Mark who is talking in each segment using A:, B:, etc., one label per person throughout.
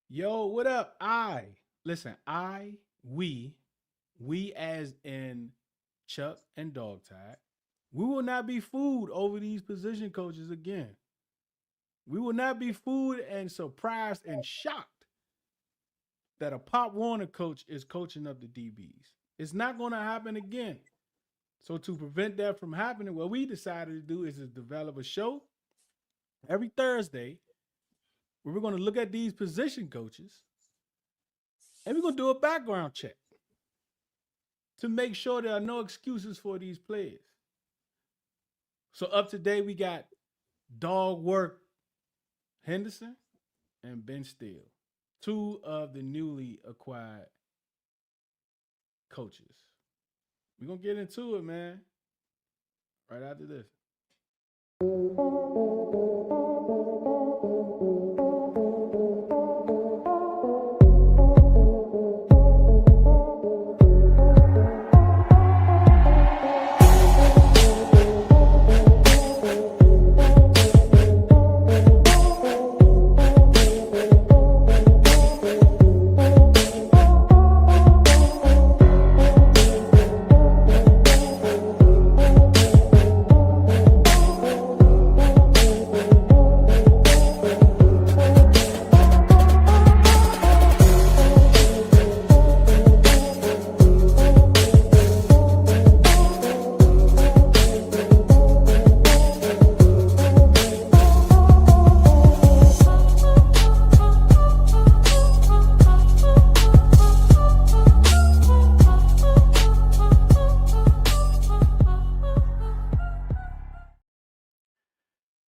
A: Yo, what up? We as in Chuck and DawgTired, we will not be fooled over these position coaches again. We will not be fooled and surprised and shocked that a Pop Warner coach is coaching up the DBs. It's not going to happen again. So to prevent that from happening, what we decided to do is to develop a show every Thursday where we're going to look at these position coaches and we're going to do a background check to make sure there are no excuses for these players. So up to date, we got Dog Work Henderson and Ben Steele, two of the newly acquired coaches. We're going to get into it, man, right after this.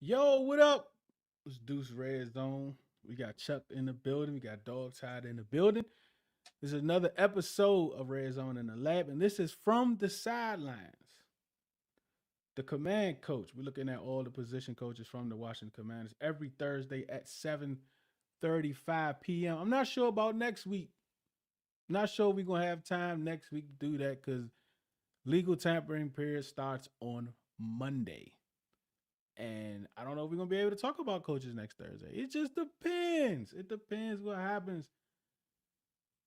A: Yo, what up? It's Deuce Red Zone. We got Chuck in the building. We got DawgTired in the building. This is another episode of Red Zone in the Lab, and this is from the sidelines. The command coach. We're looking at all the position coaches from the Washington Commanders every Thursday at 7:35 p.m. I'm not sure about next week. Not sure we're gonna have time next week to do that because legal tampering period starts on Monday. And I don't know if we're gonna be able to talk about coaches next Thursday. It just depends. It depends what happens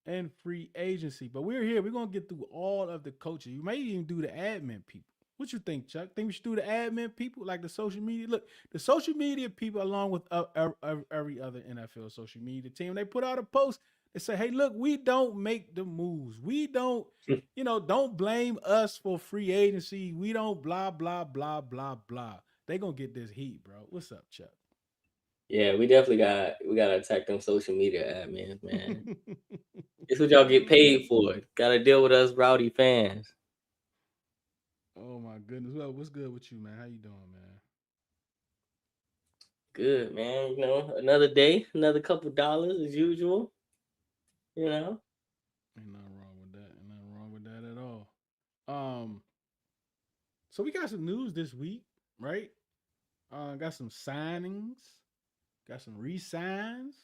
A: in free agency. But we're here. We're gonna get through all of the coaches. You may even do the admin people. What you think, Chuck? Think we should do the admin people, like the social media? Look, the social media people, along with every other NFL social media team, they put out a post that say, "Hey, look, we don't make the moves. We don't, don't blame us for free agency. We don't blah blah blah blah blah." They gonna get this heat, bro. What's up, Chuck?
B: Yeah, we gotta attack them social media admins, man. It's what y'all get paid for. Gotta deal with us rowdy fans.
A: Oh my goodness. Well, what's good with you, man? How you doing, man?
B: Good, man. Another day, another couple dollars as usual. You know.
A: Ain't nothing wrong with that. Ain't nothing wrong with that at all. Um, so we got some news this week, right? Got some signings, got some re-signs.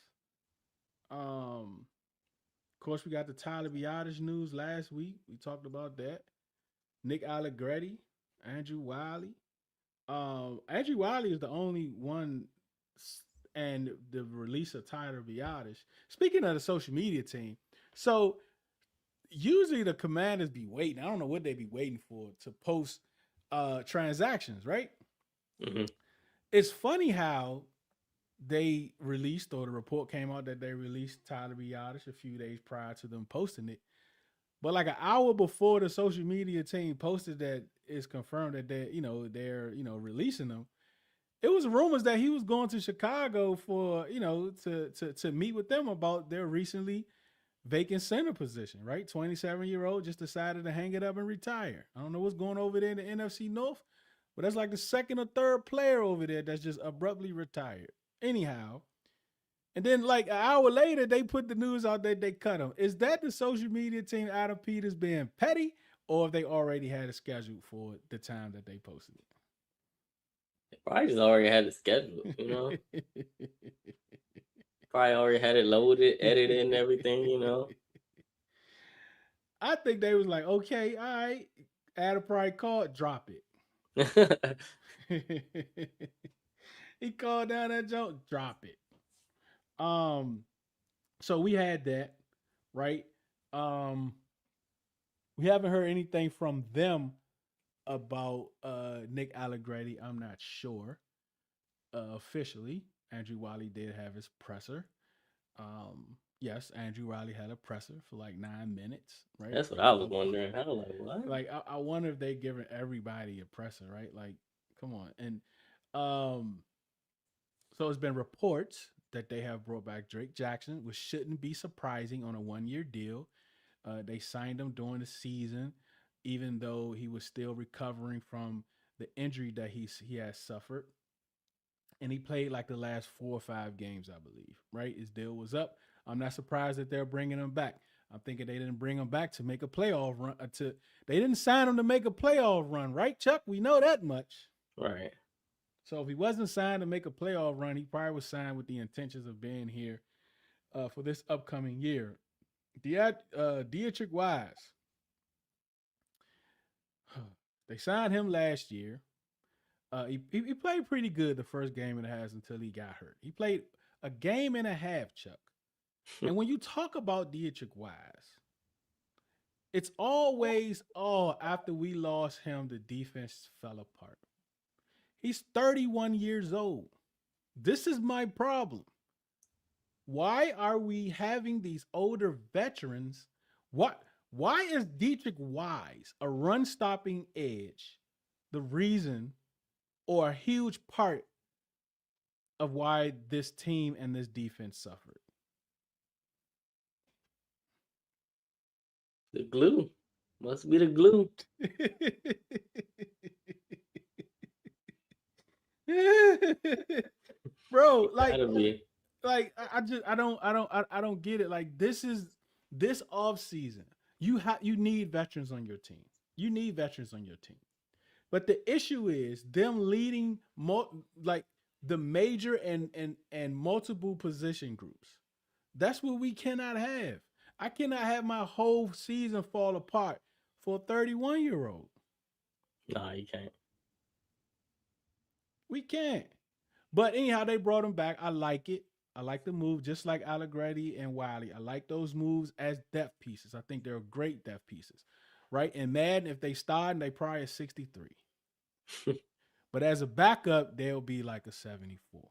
A: Of course, we got the Tyler Biotis news last week. We talked about that. Nick Allegretti, Andrew Wiley. Andrew Wiley is the only one, and the release of Tyler Biotis. Speaking of the social media team, so usually the commanders be waiting. I don't know what they be waiting for to post transactions, right?
B: Hmm.
A: It's funny how they released, or the report came out that they released Tyler Biotis a few days prior to them posting it. But like an hour before the social media team posted that it's confirmed that they're releasing them, it was rumors that he was going to Chicago for to meet with them about their recently vacant center position. Right, 27-year-old just decided to hang it up and retire. I don't know what's going over there in the NFC North, but that's like the second or third player over there that's just abruptly retired. Anyhow, and then like an hour later, they put the news out that they cut him. Is that the social media team Adam Peters being petty, or if they already had a schedule for the time that they posted
B: Probably just already had it scheduled. Probably already had it loaded, edited, and everything.
A: I think they was like, okay, all right, Adam probably called, drop it. He called down that joke, drop it. Um, So we had that, right? Um, we haven't heard anything from them about Nick Allegretti. I'm not sure officially. Andrew Wiley did have his presser. Yes, Andrew Riley had a presser for like 9 minutes, right?
B: That's what I was wondering. I was like, what?
A: Like I wonder if they giving everybody a presser, right? Like, come on. And um, so it's been reports that they have brought back Drake Jackson, which shouldn't be surprising on a 1 year deal. They signed him during the season, even though he was still recovering from the injury that he has suffered. And he played like the last 4 or 5 games, I believe. Right, his deal was up. I'm not surprised that they're bringing him back. I'm thinking they didn't bring him back to make a playoff run. They didn't sign him to make a playoff run, right, Chuck? We know that much.
B: Right.
A: So if he wasn't signed to make a playoff run, he probably was signed with the intentions of being here for this upcoming year. Dietrich Wise, they signed him last year. He played pretty good the first game and a half until he got hurt. He played a game and a half, Chuck. And when you talk about Dietrich Wise, it's always, after we lost him, the defense fell apart. He's 31 years old. This is my problem. Why are we having these older veterans? Why is Dietrich Wise, a run stopping edge, the reason or a huge part of why this team and this defense suffered?
B: The glue. Must be the glue.
A: Bro,
B: Gotta be.
A: I don't get it. Like this off season, you need veterans on your team. You need veterans on your team. But the issue is them leading like the major and multiple position groups. That's what we cannot have. I cannot have my whole season fall apart for a 31-year-old.
B: Nah, you can't.
A: We can't. But anyhow, they brought him back. I like it. I like the move, just like Allegretti and Wiley. I like those moves as depth pieces. I think they're great depth pieces, right? And Madden, if they start, they probably a 63. But as a backup, they'll be like a 74,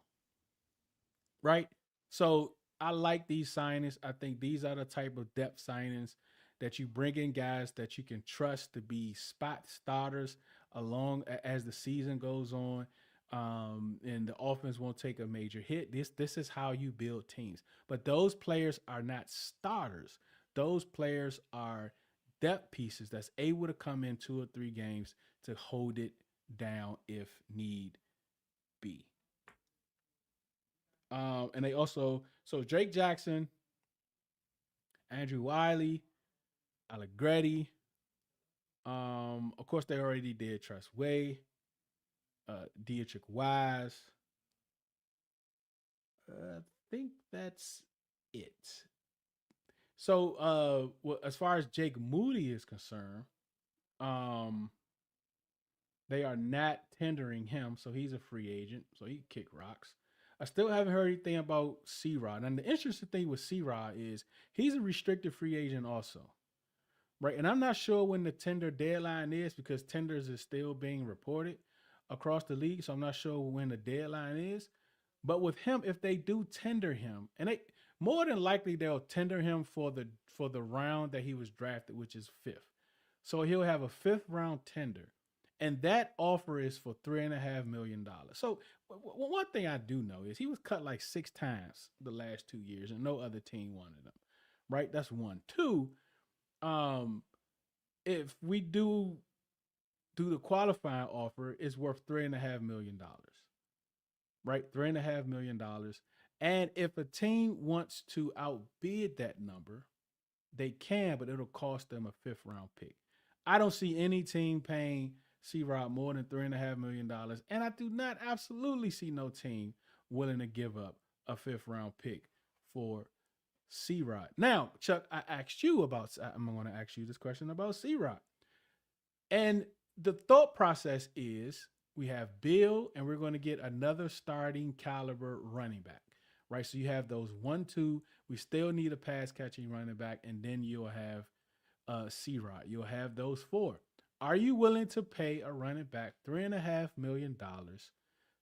A: right? So I like these signings. I think these are the type of depth signings that you bring in guys that you can trust to be spot starters along as the season goes on. And the offense won't take a major hit. This is how you build teams. But those players are not starters. Those players are depth pieces that's able to come in 2 or 3 games to hold it down if need be. And they also Drake Jackson, Andrew Wiley, Allegretti. Of course, they already did Trust Way, Dietrich Wise. I think that's it. So, as far as Jake Moody is concerned, um, they are not tendering him, so he's a free agent, so he can kick rocks. I still haven't heard anything about C Rod. And the interesting thing with C Rod is he's a restricted free agent also. Right. And I'm not sure when the tender deadline is because tenders is still being reported across the league. So I'm not sure when the deadline is. But with him, if they do tender him, and they more than likely they'll tender him for the round that he was drafted, which is fifth. So he'll have a fifth round tender. And that offer is for $3.5 million. So one thing I do know is he was cut like 6 times the last 2 years, and no other team wanted him. Right? That's one. Two, if we do the qualifying offer, it's worth $3.5 million. Right? $3.5 million. And if a team wants to outbid that number, they can, but it'll cost them a fifth round pick. I don't see any team paying C Rod more than $3.5 million. And I do not absolutely see no team willing to give up a fifth round pick for C Rod. Now, Chuck, I'm going to ask you this question about C Rod. And the thought process is we have Bill and we're going to get another starting caliber running back. right? So you have those 1, 2. We still need a pass catching running back, and then you'll have C Rod. You'll have those four. Are you willing to pay a running back $3.5 million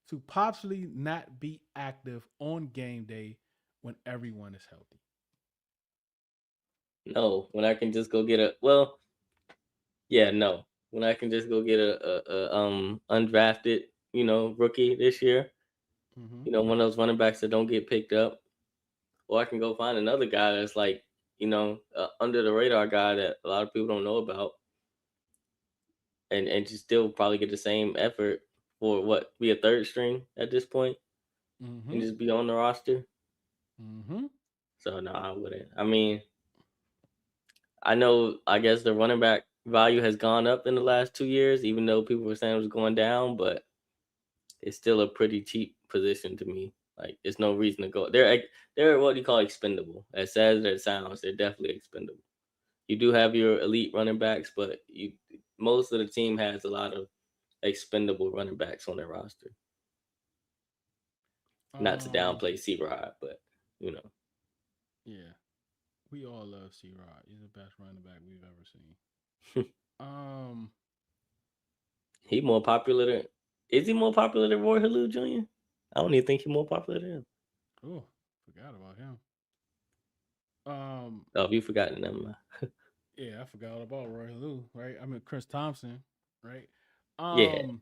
A: to possibly not be active on game day when everyone is healthy?
B: No, when I can just go get a well, yeah, no. When I can just go get a undrafted, rookie this year,
A: Mm-hmm.
B: one of those running backs that don't get picked up, or I can go find another guy that's like, under the radar guy that a lot of people don't know about, and just still probably get the same effort for what be a third string at this point and
A: Mm-hmm.
B: just be on the roster.
A: Mm-hmm.
B: So no, I wouldn't. I mean, I know. I guess the running back value has gone up in the last 2 years, even though people were saying it was going down. But it's still a pretty cheap position to me. Like, there's no reason to go. They're what you call expendable. As sad as it sounds, they're definitely expendable. You do have your elite running backs, but most of the team has a lot of expendable running backs on their roster. Not to
A: Um.
B: downplay C Rod, but you know
A: Yeah. We all love C Rod. He's the best running back we've ever seen. Um.
B: he more popular than is he more popular than Roy Halou Jr.? I don't even think he's more popular than him.
A: Oh, forgot about him. Um.
B: Oh, if you forgotten them,
A: Yeah, I forgot all about Roy Halou. Right. I mean Chris Thompson. Right.
B: yeah,
A: Um.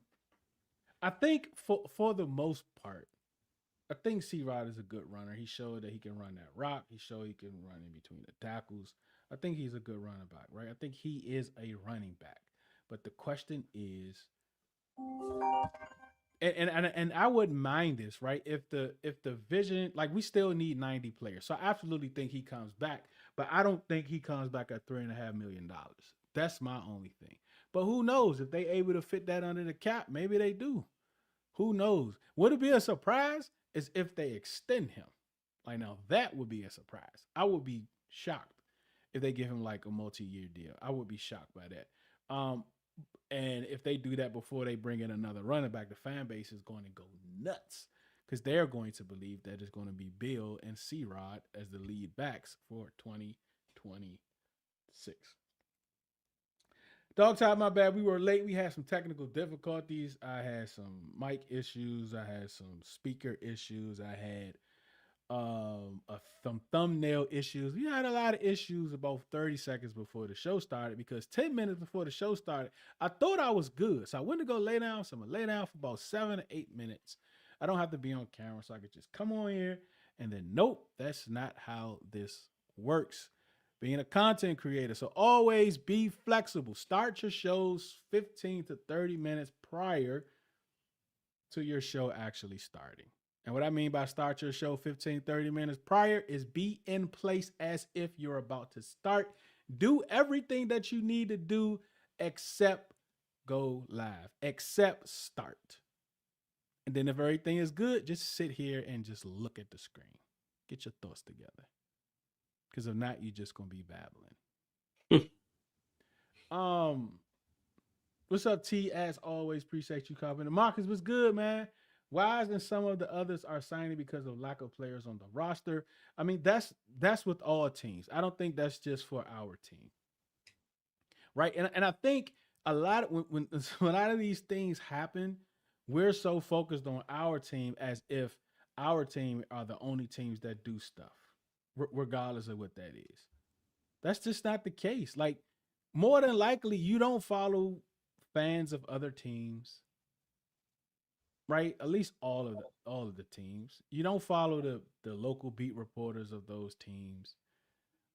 A: I think for the most part, I think C Rod is a good runner. He showed that he can run that rock. He showed he can run in between the tackles. I think he's a good running back, right? I think he is a running back. But the question is, and I wouldn't mind this, right? If the vision, like, we still need 90 players. So I absolutely think he comes back, but I don't think he comes back at $3.5 million. That's my only thing. But who knows if they able to fit that under the cap? Maybe they do. Who knows? Would it be a surprise? Is if they extend him. Like, now that would be a surprise. I would be shocked if they give him like a multi-year deal. I would be shocked by that. And if they do that before they bring in another running back, the fan base is going to go nuts because they're going to believe that it's going to be Bill and C Rod as the lead backs for 2026. Dog time, my bad. We were late. We had some technical difficulties. I had some mic issues. I had some speaker issues. I had some thumbnail issues. We had a lot of issues about 30 seconds before the show started because 10 minutes before the show started, I thought I was good. So I went to go lay down. So I'm gonna lay down for about 7 to 8 minutes. I don't have to be on camera, so I could just come on here. And then nope, that's not how this works. Being a content creator. So always be flexible. Start your shows 15 to 30 minutes prior to your show actually starting. And what I mean by start your show 15, 30 minutes prior is be in place as if you're about to start. Do everything that you need to do except go live, except start. And then if everything is good, just sit here and just look at the screen. Get your thoughts together. Because if not, you're just going to be babbling. Um, What's up, T? As always, appreciate you coming. Marcus, what's good, man? Wise and some of the others are signing because of lack of players on the roster. I mean, that's with all teams. I don't think that's just for our team, right? And I think a lot of, when a lot of these things happen, we're so focused on our team as if our team are the only teams that do stuff, regardless of what that is. That's just not the case. Like, more than likely, you don't follow fans of other teams, right? At least all of the teams. You don't follow the local beat reporters of those teams,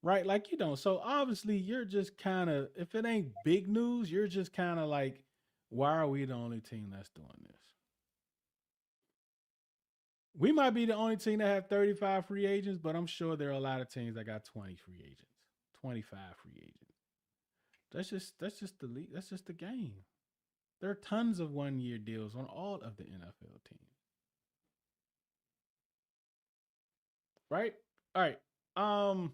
A: right? Like, you don't. So obviously, you're just kind of, if it ain't big news, you're just kind of like, why are we the only team that's doing this? We might be the only team that have 35 free agents, but I'm sure there are a lot of teams that got 20 free agents, 25 free agents. That's just the league. That's just the game. There are tons of 1 year deals on all of the NFL teams, right? All right. Um,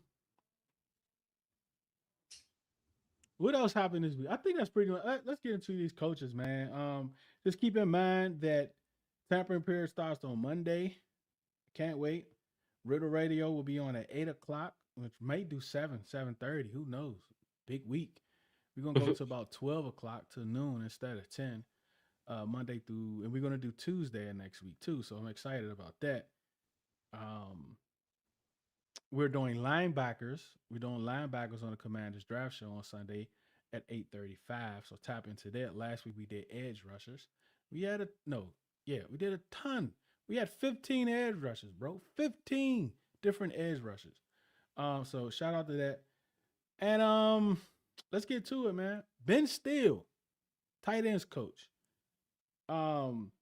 A: what else happened this week? I think that's pretty much. Let's get into these coaches, man. Just keep in mind that tampering period starts on Monday. Can't wait. Riddle Radio will be on at 8 o'clock, which may do 7:30. Who knows? Big week. We're gonna go to about 12 o'clock to noon instead of 10. Monday through, and we're gonna do Tuesday next week too. So I'm excited about that. Um, we're doing linebackers. We're doing linebackers on the Commanders Draft Show on Sunday at 8:35. So tap into that. Last week we did edge rushers. We had a no, yeah, we did a ton. We had 15 edge rushers, bro. 15 different edge rushers. So shout out to that. And let's get to it, man. Ben Steele, tight ends coach. Um,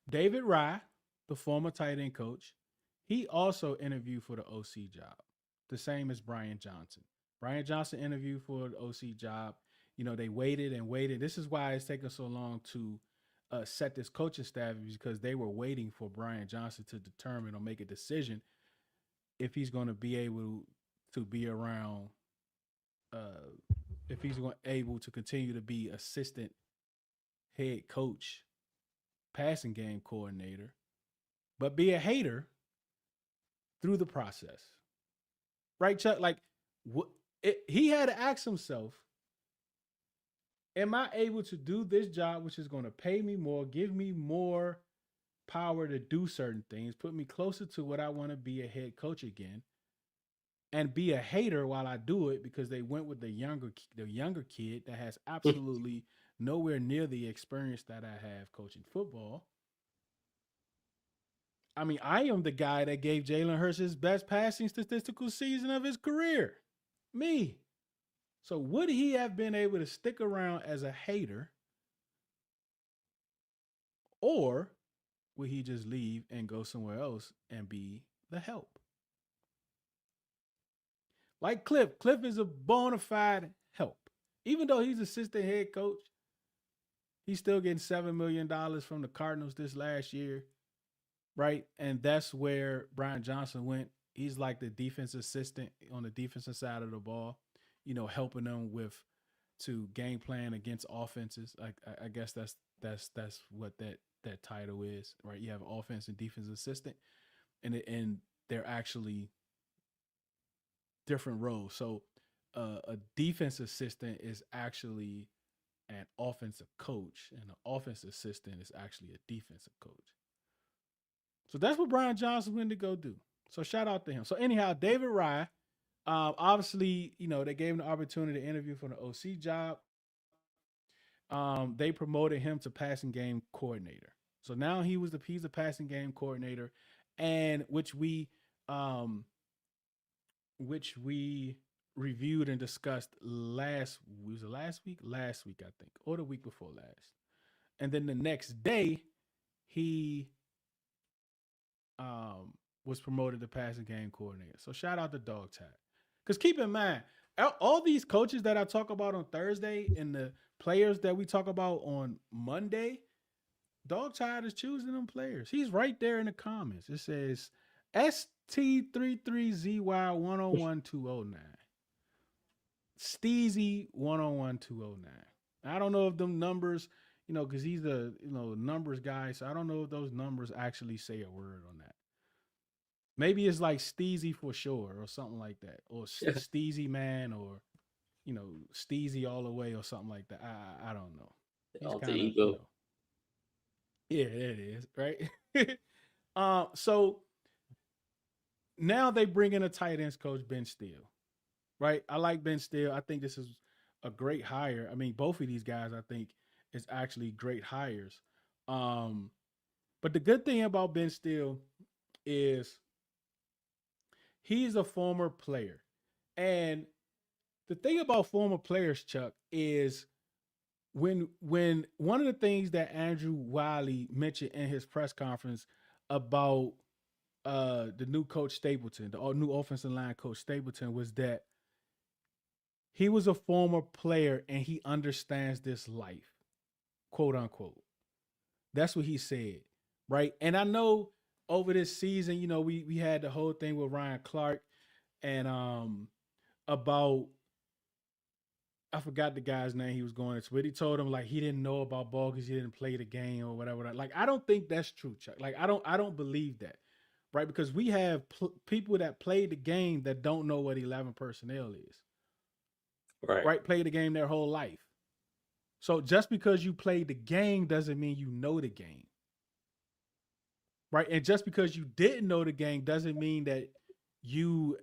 A: David Rye, the former tight end coach, he also interviewed for the OC job, the same as Brian Johnson. Brian Johnson interviewed for the OC job. You know, they waited and waited. This is why it's taken so long to set this coaching staff, because they were waiting for Brian Johnson to determine or make a decision if he's going to be able to be around, uh, if he's able to continue to be assistant head coach, passing game coordinator, but be a hater through the process. Right, Chuck? Like, he had to ask himself, am I able to do this job, which is going to pay me more, give me more power to do certain things, put me closer to what I want to be a head coach again, and be a hater while I do it, because they went with the younger kid that has absolutely nowhere near the experience that I have coaching football. I mean, I am the guy that gave Jalen Hurts his best passing statistical season of his career. Me. So would he have been able to stick around as a hater, or would he just leave and go somewhere else and be the help? Like Cliff. Cliff is a bona fide help. Even though he's assistant head coach, he's still getting $7 million from the Cardinals this last year, right? And that's where Brian Johnson went. He's like the defense assistant on the defensive side of the ball, you know, helping them to game plan against offenses. I guess that's what that title is, right? You have offense and defense assistant, and they're actually different roles. So a defense assistant is actually an offensive coach, and an offensive assistant is actually a defensive coach. So that's what Brian Johnson went to go do. So shout out to him. So anyhow, David Rye, obviously, you know, they gave him the opportunity to interview for the OC job. They promoted him to passing game coordinator. So now he's a passing game coordinator, and which we reviewed and discussed last week, I think, or the week before last. And then the next day, he was promoted to passing game coordinator. So shout out to DawgTired. Because keep in mind, all these coaches that I talk about on Thursday and the players that we talk about on Monday, DawgTired is choosing them players. He's right there in the comments. It says ST33ZY101209. Steezy 101209. I don't know if them numbers, you know, because he's a numbers guy, so I don't know if those numbers actually say a word on that. Maybe it's like Steezy for sure, or something like that, or Steezy man, or Steezy all the way, or something like that. I don't know. He's
B: Alter
A: kind of
B: ego.
A: yeah, it is right. So now they bring in a tight ends coach, Ben Steele. Right, I like Ben Steele. I think this is a great hire. I mean, both of these guys, I think, is actually great hires. But the good thing about Ben Steele is he's a former player. And the thing about former players, Chuck, is when one of the things that Andrew Wiley mentioned in his press conference about the new coach Stapleton, the new offensive line coach Stapleton, was that he was a former player and he understands this life, quote unquote. That's what he said, right? And I know over this season, you know, we had the whole thing with Ryan Clark and about, I forgot the guy's name he was going into, but he told him like he didn't know about ball because he didn't play the game or whatever. Like, I don't think that's true, Chuck. Like, I don't believe that. right? Because we have people that play the game that don't know what 11 personnel is,
B: Right.
A: right? Play the game their whole life. So just because you play the game doesn't mean you know the game, right? And just because you didn't know the game doesn't mean that you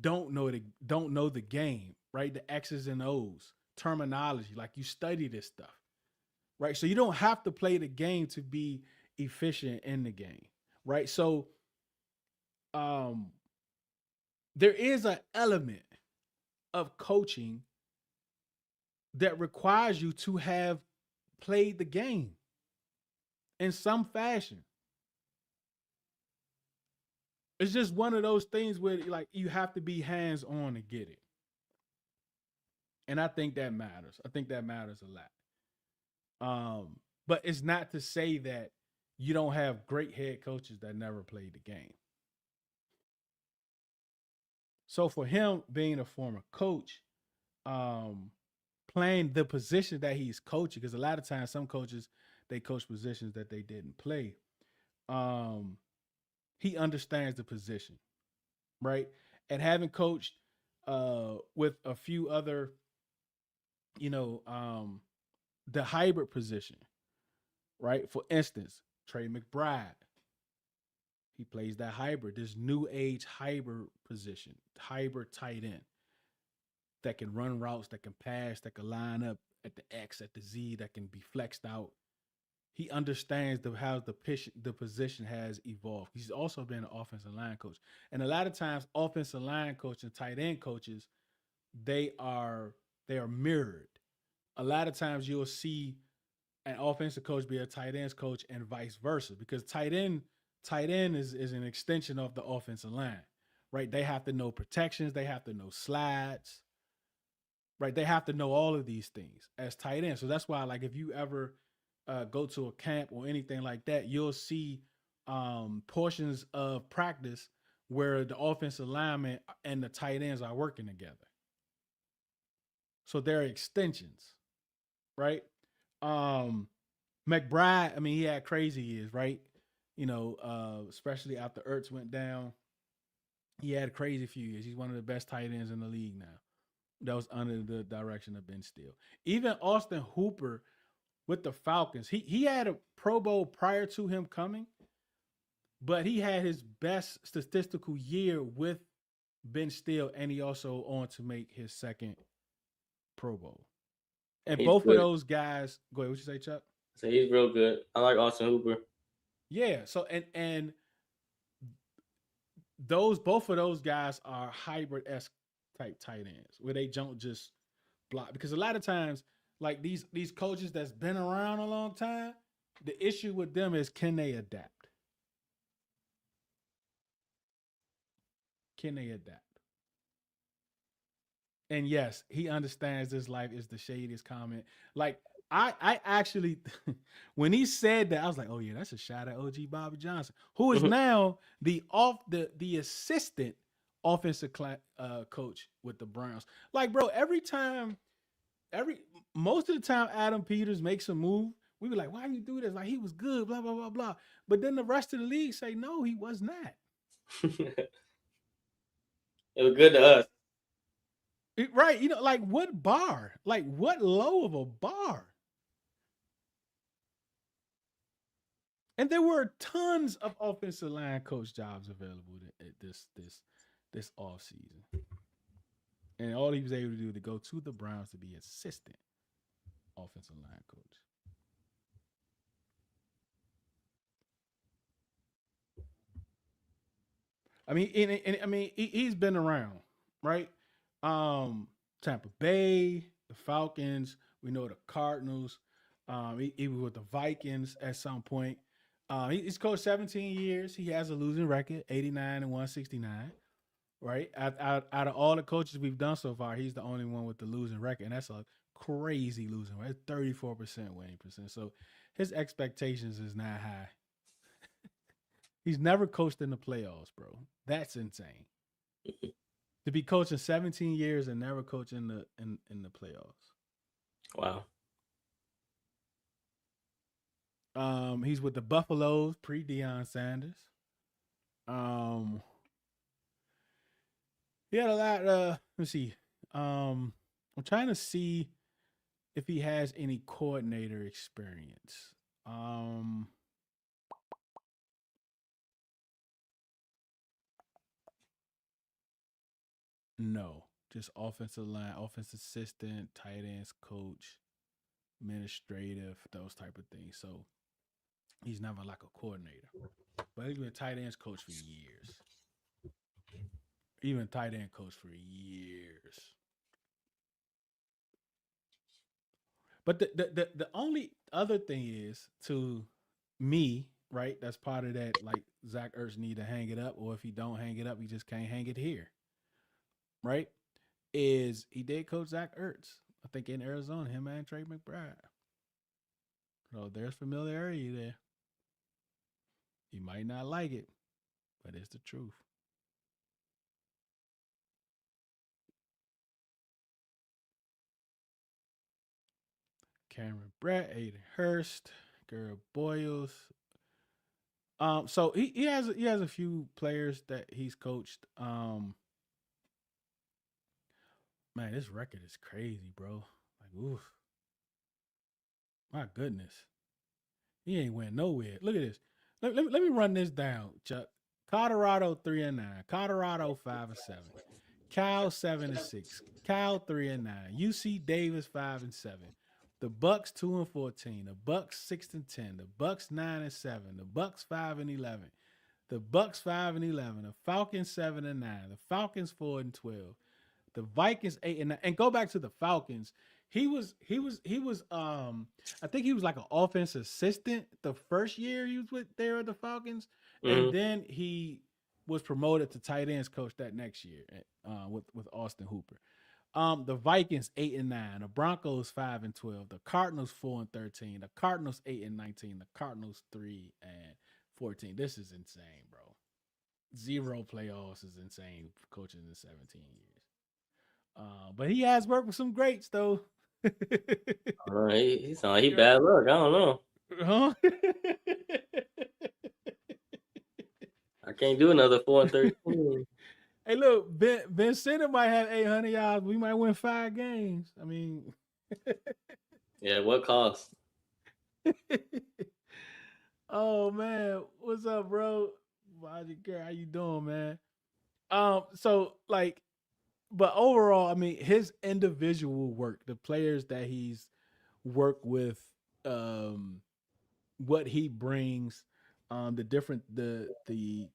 A: don't know the game, right? The X's and O's, terminology, like you study this stuff, right? So you don't have to play the game to be efficient in the game, right? So um there is an element of coaching that requires you to have played the game in some fashion. It's just one of those things where like you have to be hands on to get it. And I think that matters. I think that matters a lot. But it's not to say that you don't have great head coaches that never played the game. So for him being a former coach, um, playing the position that he's coaching, because a lot of times some coaches they coach positions that they didn't play. Um, he understands the position, right? And having coached with a few other, you know, the hybrid position, right? For instance, Trey McBride, he plays that hybrid, this new age hybrid position, hybrid tight end that can run routes, that can pass, that can line up at the X, at the Z, that can be flexed out. He understands how the position has evolved. He's also been an offensive line coach, and a lot of times, offensive line coach and tight end coaches, they are they are mirrored. A lot of times, you'll see an offensive coach be a tight ends coach, and vice versa, because tight end is an extension of the offensive line, right? They have to know protections, they have to know slides, right? They have to know all of these things as tight ends. So that's why, like, if you ever go to a camp or anything like that, you'll see portions of practice where the offensive lineman and the tight ends are working together. So they're extensions, right? Um, McBride, I mean, he had crazy years, right? Especially after Ertz went down, he had a crazy few years. He's one of the best tight ends in the league now. That was under the direction of Ben Steele. Even Austin Hooper with the Falcons, he had a Pro Bowl prior to him coming, but he had his best statistical year with Ben Steele, and he also on to make his second Pro Bowl. And
B: He's
A: both of
B: good.
A: those guys, go ahead, what you say, Chuck?
B: So he's real good. I like Austin Hooper.
A: Yeah. So and those both of those guys are hybrid esque type tight ends where they don't just block, because a lot of times like these coaches that's been around a long time, the issue with them is, can they adapt? Can they adapt? And yes, he understands this life is the shadiest comment. Like I actually when he said that, I was like, oh yeah, that's a shot at OG Bobby Johnson, who is now the assistant offensive coach with the Browns. Like, bro, every most of the time Adam Peters makes a move, we be like, why you do this? Like, he was good, blah blah blah blah. But then the rest of the league say, no, he was not.
B: It was good to us.
A: Right? Like, what bar? Like, what low of a bar? And there were tons of offensive line coach jobs available at this off season, and all he was able to do to go to the Browns to be assistant offensive line coach. I mean, I mean, he's been around, right? Tampa Bay, the Falcons. We know the Cardinals. He was with the Vikings at some point. He's coached 17 years. He has a losing record, 89 and 169. Right? Out of all the coaches we've done so far, he's the only one with the losing record, and that's a crazy losing record. 34% winning percent. So his expectations is not high. He's never coached in the playoffs, bro. That's insane. To be coaching 17 years and never coach in the playoffs.
B: Wow.
A: He's with the Buffaloes pre Deion Sanders. Um, he had a lot. Let's see. I'm trying to see if he has any coordinator experience. Um, no, just offensive line, offensive assistant, tight ends coach, administrative, those type of things. So he's never like a coordinator, but he's been a tight ends coach for years. Even tight end coach for years. But the only other thing is to me, right? That's part of that. Like Zach Ertz need to hang it up, or if he don't hang it up, he just can't hang it here, right? Is he did coach Zach Ertz? I think in Arizona, him and Trey McBride. So there's familiarity there. You might not like it, but it's the truth. Cameron Brett, Aiden Hurst, Garrett Boyles. So he has a few players that he's coached. Man, this record is crazy, bro. Like, oof, my goodness, he ain't went nowhere. Look at this. Let me run this down, Chuck. Colorado 3-9, Colorado 5-7, Cal 7-6, Cal 3-9, UC Davis 5-7, the Bucks 2-14, the Bucks 6-10, the Bucks 9-7, the Bucks 5-11, the Bucks 5-11, the Falcons 7-9, the Falcons 4-12, the Vikings 8-9. And go back to the Falcons. He was I think he was like an offensive assistant the first year he was with there at the Falcons, and
B: Mm-hmm.
A: then he was promoted to tight ends coach that next year with Austin Hooper. The Vikings 8-9, the Broncos 5-12, the Cardinals 4-13, the Cardinals 8-19, the Cardinals 3-14. This is insane, bro. Zero playoffs is insane for coaching in 17 years. But he has worked with some greats though.
B: He sound like he bad luck. I don't know.
A: Huh?
B: I can't do another 4-13.
A: Hey, look, Ben Simmons might have 800 yards. We might win 5 games. I mean,
B: Yeah, what cost?
A: oh man, what's up, bro? Logic girl, how you doing, man? So like, but overall, I mean, his individual work, the players that he's worked with, um, what he brings, the different the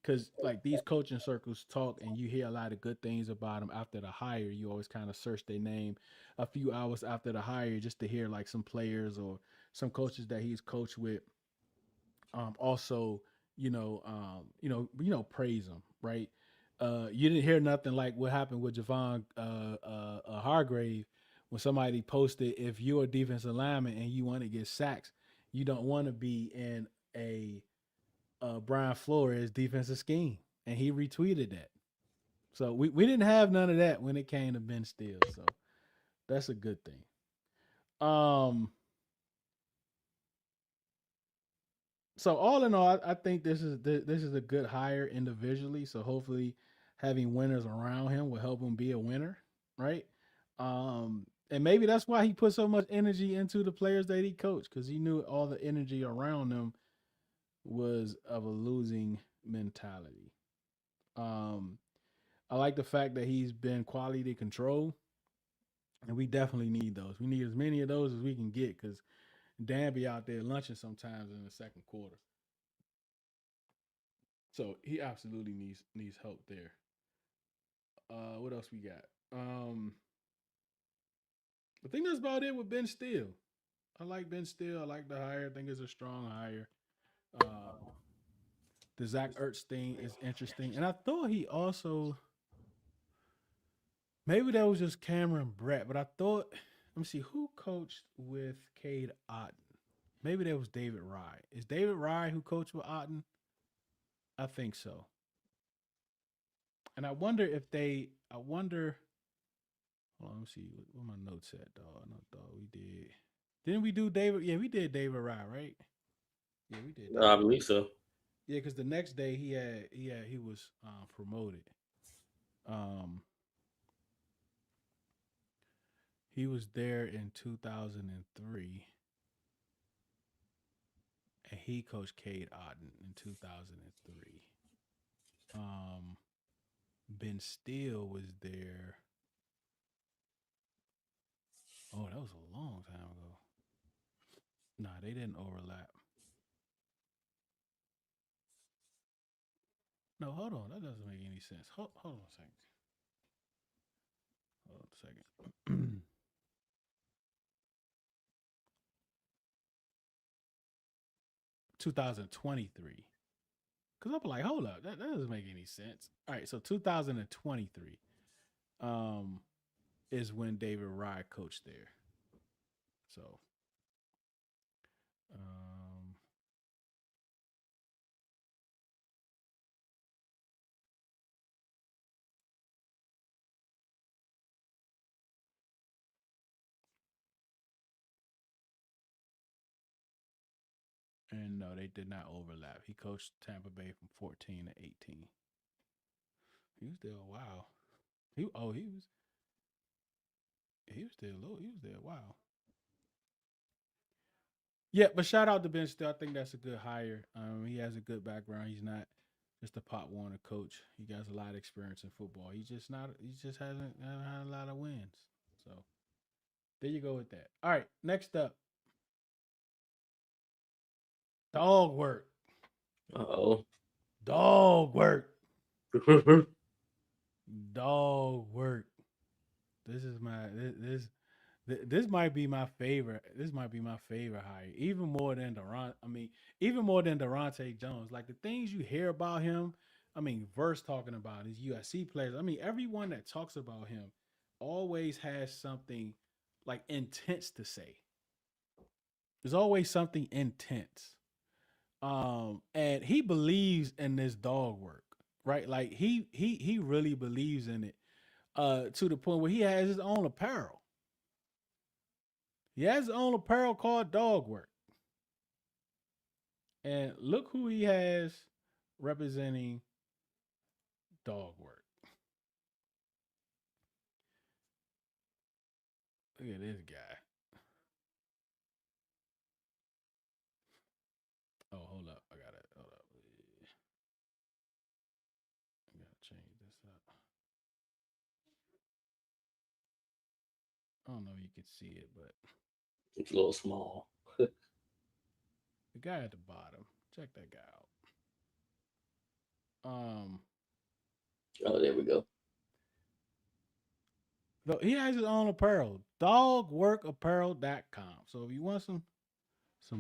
A: because like these coaching circles talk and you hear a lot of good things about him after the hire. You always kind of search their name a few hours after the hire just to hear like some players or some coaches that he's coached with. Also, praise him, right? You didn't hear nothing like what happened with Javon Hargrave when somebody posted, if you're a defensive lineman and you want to get sacks, you don't want to be in a Brian Flores defensive scheme, and he retweeted that. So we didn't have none of that when it came to Ben Steele, so that's a good thing. Um, so all in all, I think this is a good hire individually. So hopefully, having winners around him will help him be a winner, right? And maybe that's why he put so much energy into the players that he coached because he knew all the energy around them was of a losing mentality. Um, I like the fact that he's been quality control, and we definitely need those. We need as many of those as we can get because Dan be out there lunching sometimes in the second quarter. So he absolutely needs help there. What else we got? I think that's about it with Ben Steele. I like Ben Steele. I like the hire. I think it's a strong hire. Uh, the Zach Ertz thing is interesting, and I thought he also maybe that was just Cameron Brett, but I thought let me see who coached with Cade Otton. Maybe that was David Rye. Is David Rye who coached with Otton? I think so. And I wonder if they. I wonder. Hold on, let me see what my notes at, dog. I know, dog. We did. Didn't we do David? Yeah, we did David Rye, right? Yeah, we did
B: I
A: David Rye.
B: believe so.
A: Yeah, because the next day he was promoted. Um, he was there in 2003, and he coached Cade Otton in 2003. Um, Ben Steele was there. Oh, that was a long time ago. Nah, they didn't overlap. No, hold on. That doesn't make any sense. Hold on a second. Hold on a second. 2023. Because I'm like, hold up. That doesn't make any sense. All right, so 2023 um, is when David Rye coached there. So, um, and no, they did not overlap. He coached Tampa Bay from 14 to 18. He was there a while. He was there low. He was there a while. Yeah, but shout out to Ben Still. I think that's a good hire. He has a good background. He's not just a Pop Warner coach. He has a lot of experience in football. He just not. He just hasn't had a lot of wins. So there you go with that. All right, next up, dog work.
B: Oh.
A: Dog work. Dog work. This is my this might be my favorite. This might be my favorite hire, even more than Durant. I mean, even more than Durante Jones. Like the things you hear about him. I mean, Verse talking about his USC players. I mean, everyone that talks about him always has something like intense to say. There's always something intense. And he believes in this dog work, right? Like he really believes in it. To the point where he has his own apparel. He has his own apparel called Dog Work. And look who he has representing Dog Work. Look at this guy. Oh, hold up. I gotta hold up. I gotta change this up. I don't know if you can see it, but
B: It's a little small.
A: the guy at the bottom. Check that guy out.
B: Oh, there we go.
A: Though he has his own apparel, dogworkapparel.com. So if you want some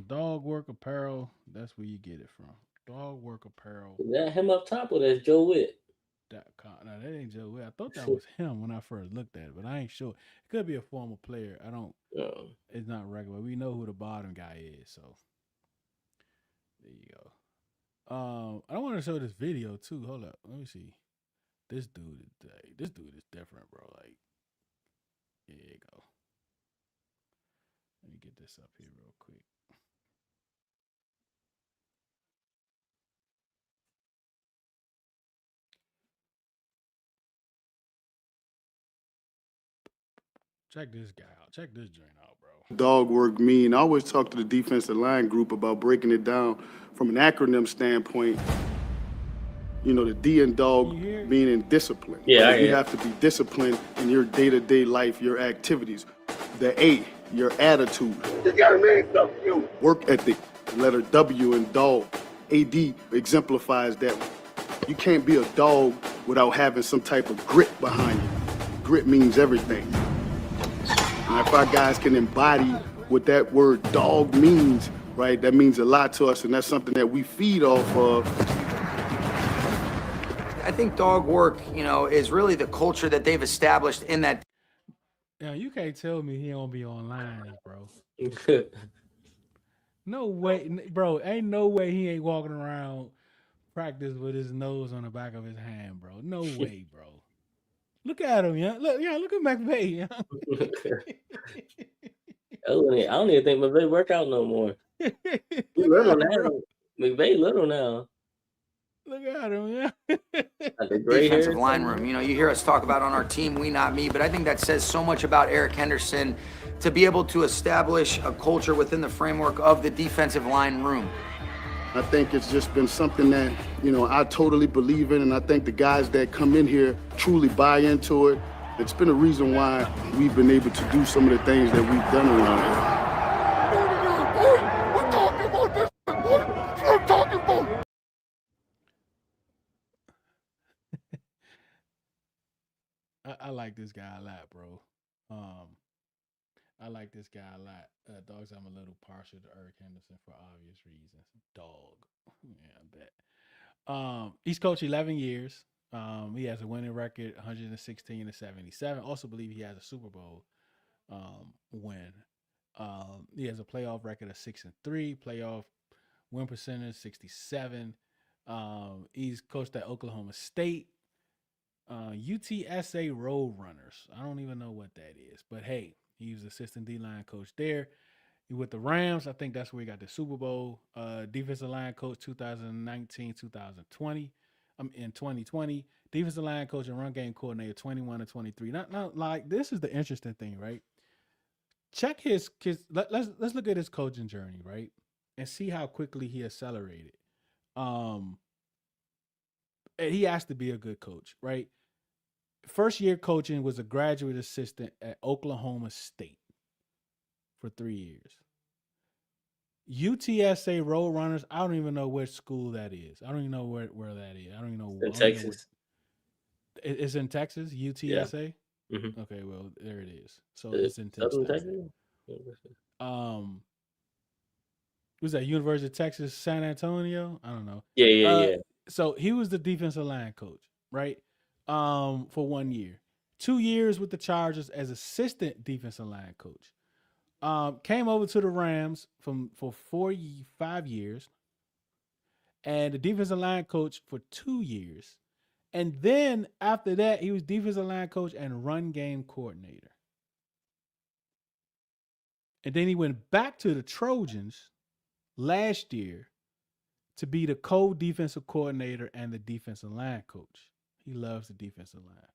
A: dog work apparel, that's where you get it from. Dogworkapparel.com.
B: Is that him up top or that's Joe Witt?
A: Now that ain't Joe Witt. I thought that was him when I first looked at it, but I ain't sure. It could be a former player. I don't.
B: Oh.
A: It's not regular. We know who the bottom guy is, so there you go. I want to show this video too. Hold up, let me see. This dude is different, bro. Like, here you go. Let me get this up here real quick. Check this guy out. Check this joint out, bro.
C: Dog work mean? I always talk to the defensive line group about breaking it down from an acronym standpoint. You know, the D in dog meaning discipline.
B: Yeah,
C: you have to be disciplined in your day-to-day life, your activities. The A, your attitude. You gotta mean something, you. Work ethic. Letter W in dog. AD exemplifies that. You can't be a dog without having some type of grit behind you. Grit means everything. And if our guys can embody what that word dog means, right, that means a lot to us, and that's something that we feed off of.
D: I think dog work, is really the culture that they've established in that.
A: Yeah, you can't tell me he don't be online, bro. No way, bro. Ain't no way he ain't walking around practice with his nose on the back of his hand, bro. No way, bro. Look at him, yeah. Look at McVay, yeah.
B: I don't even think McVay work out no more. He little now. McVay little now.
A: Look at him, yeah.
B: The gray hair.
D: Defensive line room. You know, you hear us talk about on our team, we not me, but I think that says so much about Eric Henderson to be able to establish a culture within the framework of the defensive line room.
C: I think it's just been something that, you know, I totally believe in, and I think the guys that come in here truly buy into it. It's been a reason why we've been able to do some of the things that we've done around here.
A: I like this guy a lot, bro. I like this guy a lot. Dogs, I'm a little partial to Eric Henderson for obvious reasons. Dog. Yeah, I bet. He's coached 11 years. He has a winning record, 116-77. Also believe he has a Super Bowl win. He has a playoff record of 6-3, playoff win percentage 67. He's coached at Oklahoma State, UTSA Roadrunners. I don't even know what that is, but hey, he was assistant D-line coach there. He with the Rams. I think that's where he got the Super Bowl. Defensive line coach 2019-2020. In 2020. Defensive line coach and run game coordinator 21-23. Not like this is the interesting thing, right? Check his let's look at his coaching journey, right? And see how quickly he accelerated. And he has to be a good coach, right? First year coaching was a graduate assistant at Oklahoma State for 3 years. UTSA Roadrunners, I don't even know which school that is. I don't even know where that is. I don't even know.
B: In Texas.
A: It's in Texas, UTSA?
B: Yeah. Mm-hmm.
A: Okay, well, there it is. So it's in Texas. Was that University of Texas, San Antonio? I don't know.
B: Yeah.
A: So he was the defensive line coach, right? For 1 year. 2 years with the Chargers as assistant defensive line coach. Came over to the Rams for 5 years, and the defensive line coach for 2 years. And then after that, he was defensive line coach and run game coordinator. And then he went back to the Trojans last year to be the co-defensive coordinator and the defensive line coach. He loves the defensive line.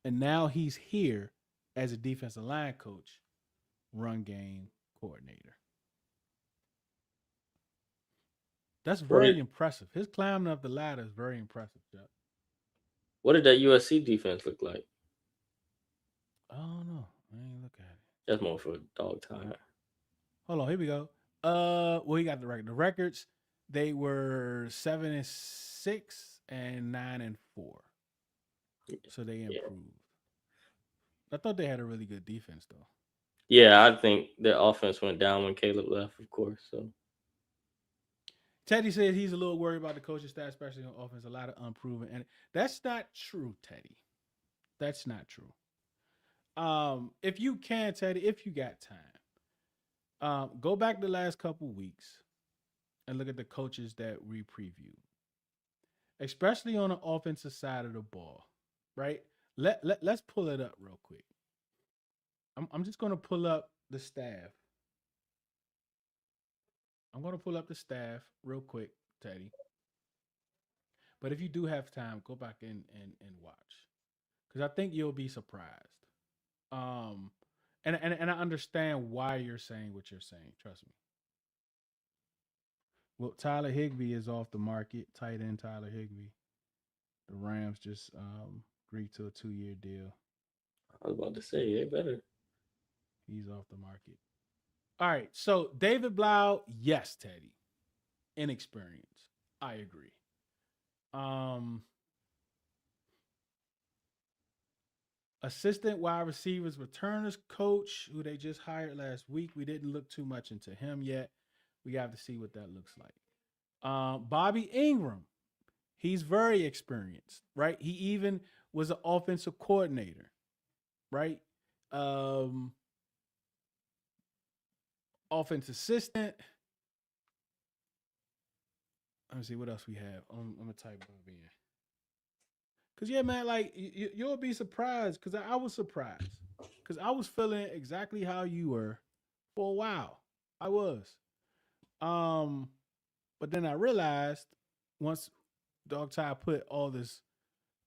A: And now he's here as a defensive line coach, run game coordinator. That's very impressive. His climbing up the ladder is very impressive, Chuck.
B: What did that USC defense look like?
A: I don't know. I ain't look at it.
B: That's more for DawgTired.
A: Hold on, here we go. Well, he got the record. The records, they were 7-6 and 9-4. So they improved. Yeah. I thought they had a really good defense, though.
B: Yeah, I think their offense went down when Caleb left, of course. So
A: Teddy said he's a little worried about the coaching staff, especially on offense. A lot of unproven, and that's not true, Teddy. That's not true. If you can, Teddy, if you got time, go back the last couple weeks and look at the coaches that we previewed, especially on the offensive side of the ball. Right? Let's pull it up real quick. I'm just going to pull up the staff. I'm going to pull up the staff real quick, Teddy. But if you do have time, go back and watch, because I think you'll be surprised. And I understand why you're saying what you're saying. Trust me. Well, Tyler Higbee is off the market. Tight end Tyler Higbee. The Rams just agreed to a 2-year deal.
B: I was about to say, they better.
A: He's off the market. All right. So David Blau, yes, Teddy. Inexperience. I agree. Assistant wide receivers returners coach, who they just hired last week. We didn't look too much into him yet. We have to see what that looks like. Bobby Ingram. He's very experienced, right? He even was an offensive coordinator, right? Offensive assistant. Let me see what else we have. I'm going to type Bobby in. Because, yeah, man, like, you'll be surprised, because I was surprised. Because I was feeling exactly how you were for a while. I was. But then I realized once DawgTired put all this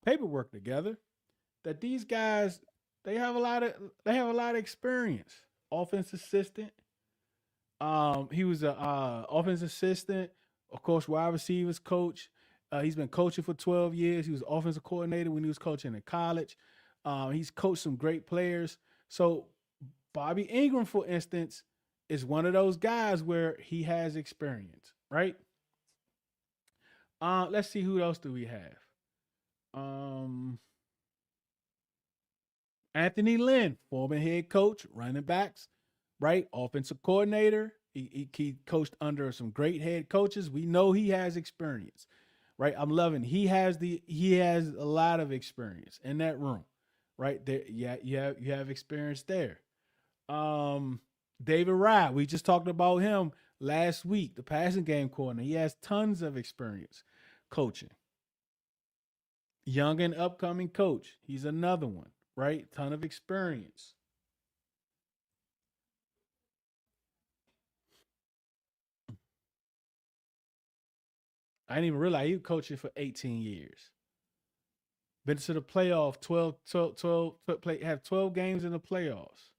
A: paperwork together, that these guys they have a lot of experience. Offense assistant. He was a offense assistant, of course, wide receivers coach. He's been coaching for 12 years. He was offensive coordinator when he was coaching in college. He's coached some great players. So Bobby Ingram, for instance, is one of those guys where he has experience, right? Let's see, who else do we have? Anthony Lynn, former head coach, running backs, right? Offensive coordinator. He coached under some great head coaches. We know he has experience, right? I'm loving. He has a lot of experience in that room, right? There, yeah, you have experience there. David Rye, we just talked about him last week, the passing game coordinator. He has tons of experience coaching. Young and upcoming coach. He's another one, right? Ton of experience. I didn't even realize he was coaching for 18 years. Been to the playoff, 12 have 12 games in the playoffs.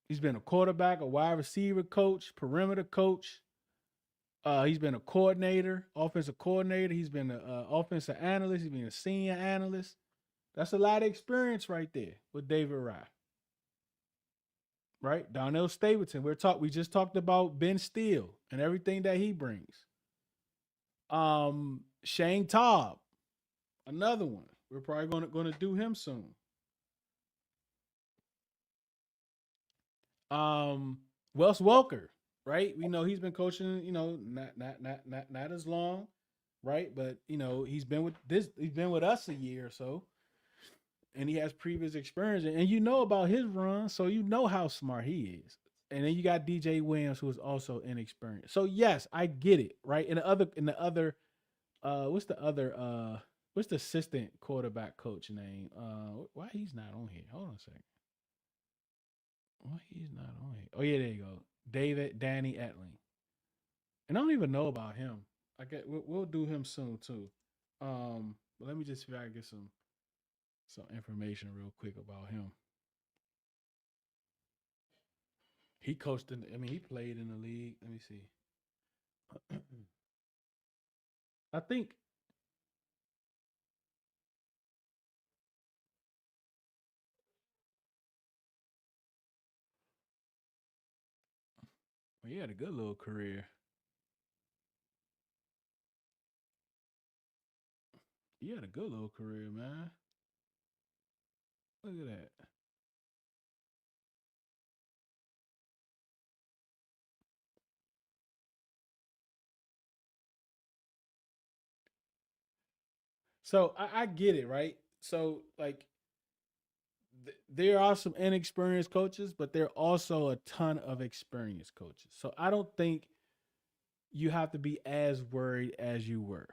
A: He's been a quarterback, a wide receiver coach, perimeter coach. He's been a coordinator, offensive coordinator. He's been an offensive analyst. He's been a senior analyst. That's a lot of experience right there with David Rye. Right? Darnell Stapleton. We just talked about Ben Steele and everything that he brings. Shane Taub, another one. We're probably going to do him soon. Wes Welker, right? We know he's been coaching, not as long, right? But he's been with us a year or so, and he has previous experience, and you know about his run, so you know how smart he is. And then you got DJ Williams, who is also inexperienced. So yes, I get it, right? What's the assistant quarterback coach name? Why he's not on here? Hold on a second. Why he's not on here? Oh yeah, there you go. Danny Etling. And I don't even know about him. We'll do him soon too. But let me just see if I can get some information real quick about him. He coached he played in the league. Let me see. I think he had a good little career. He had a good little career, man. Look at that. So I get it, right? So like there are some inexperienced coaches, but there are also a ton of experienced coaches. So I don't think you have to be as worried as you were,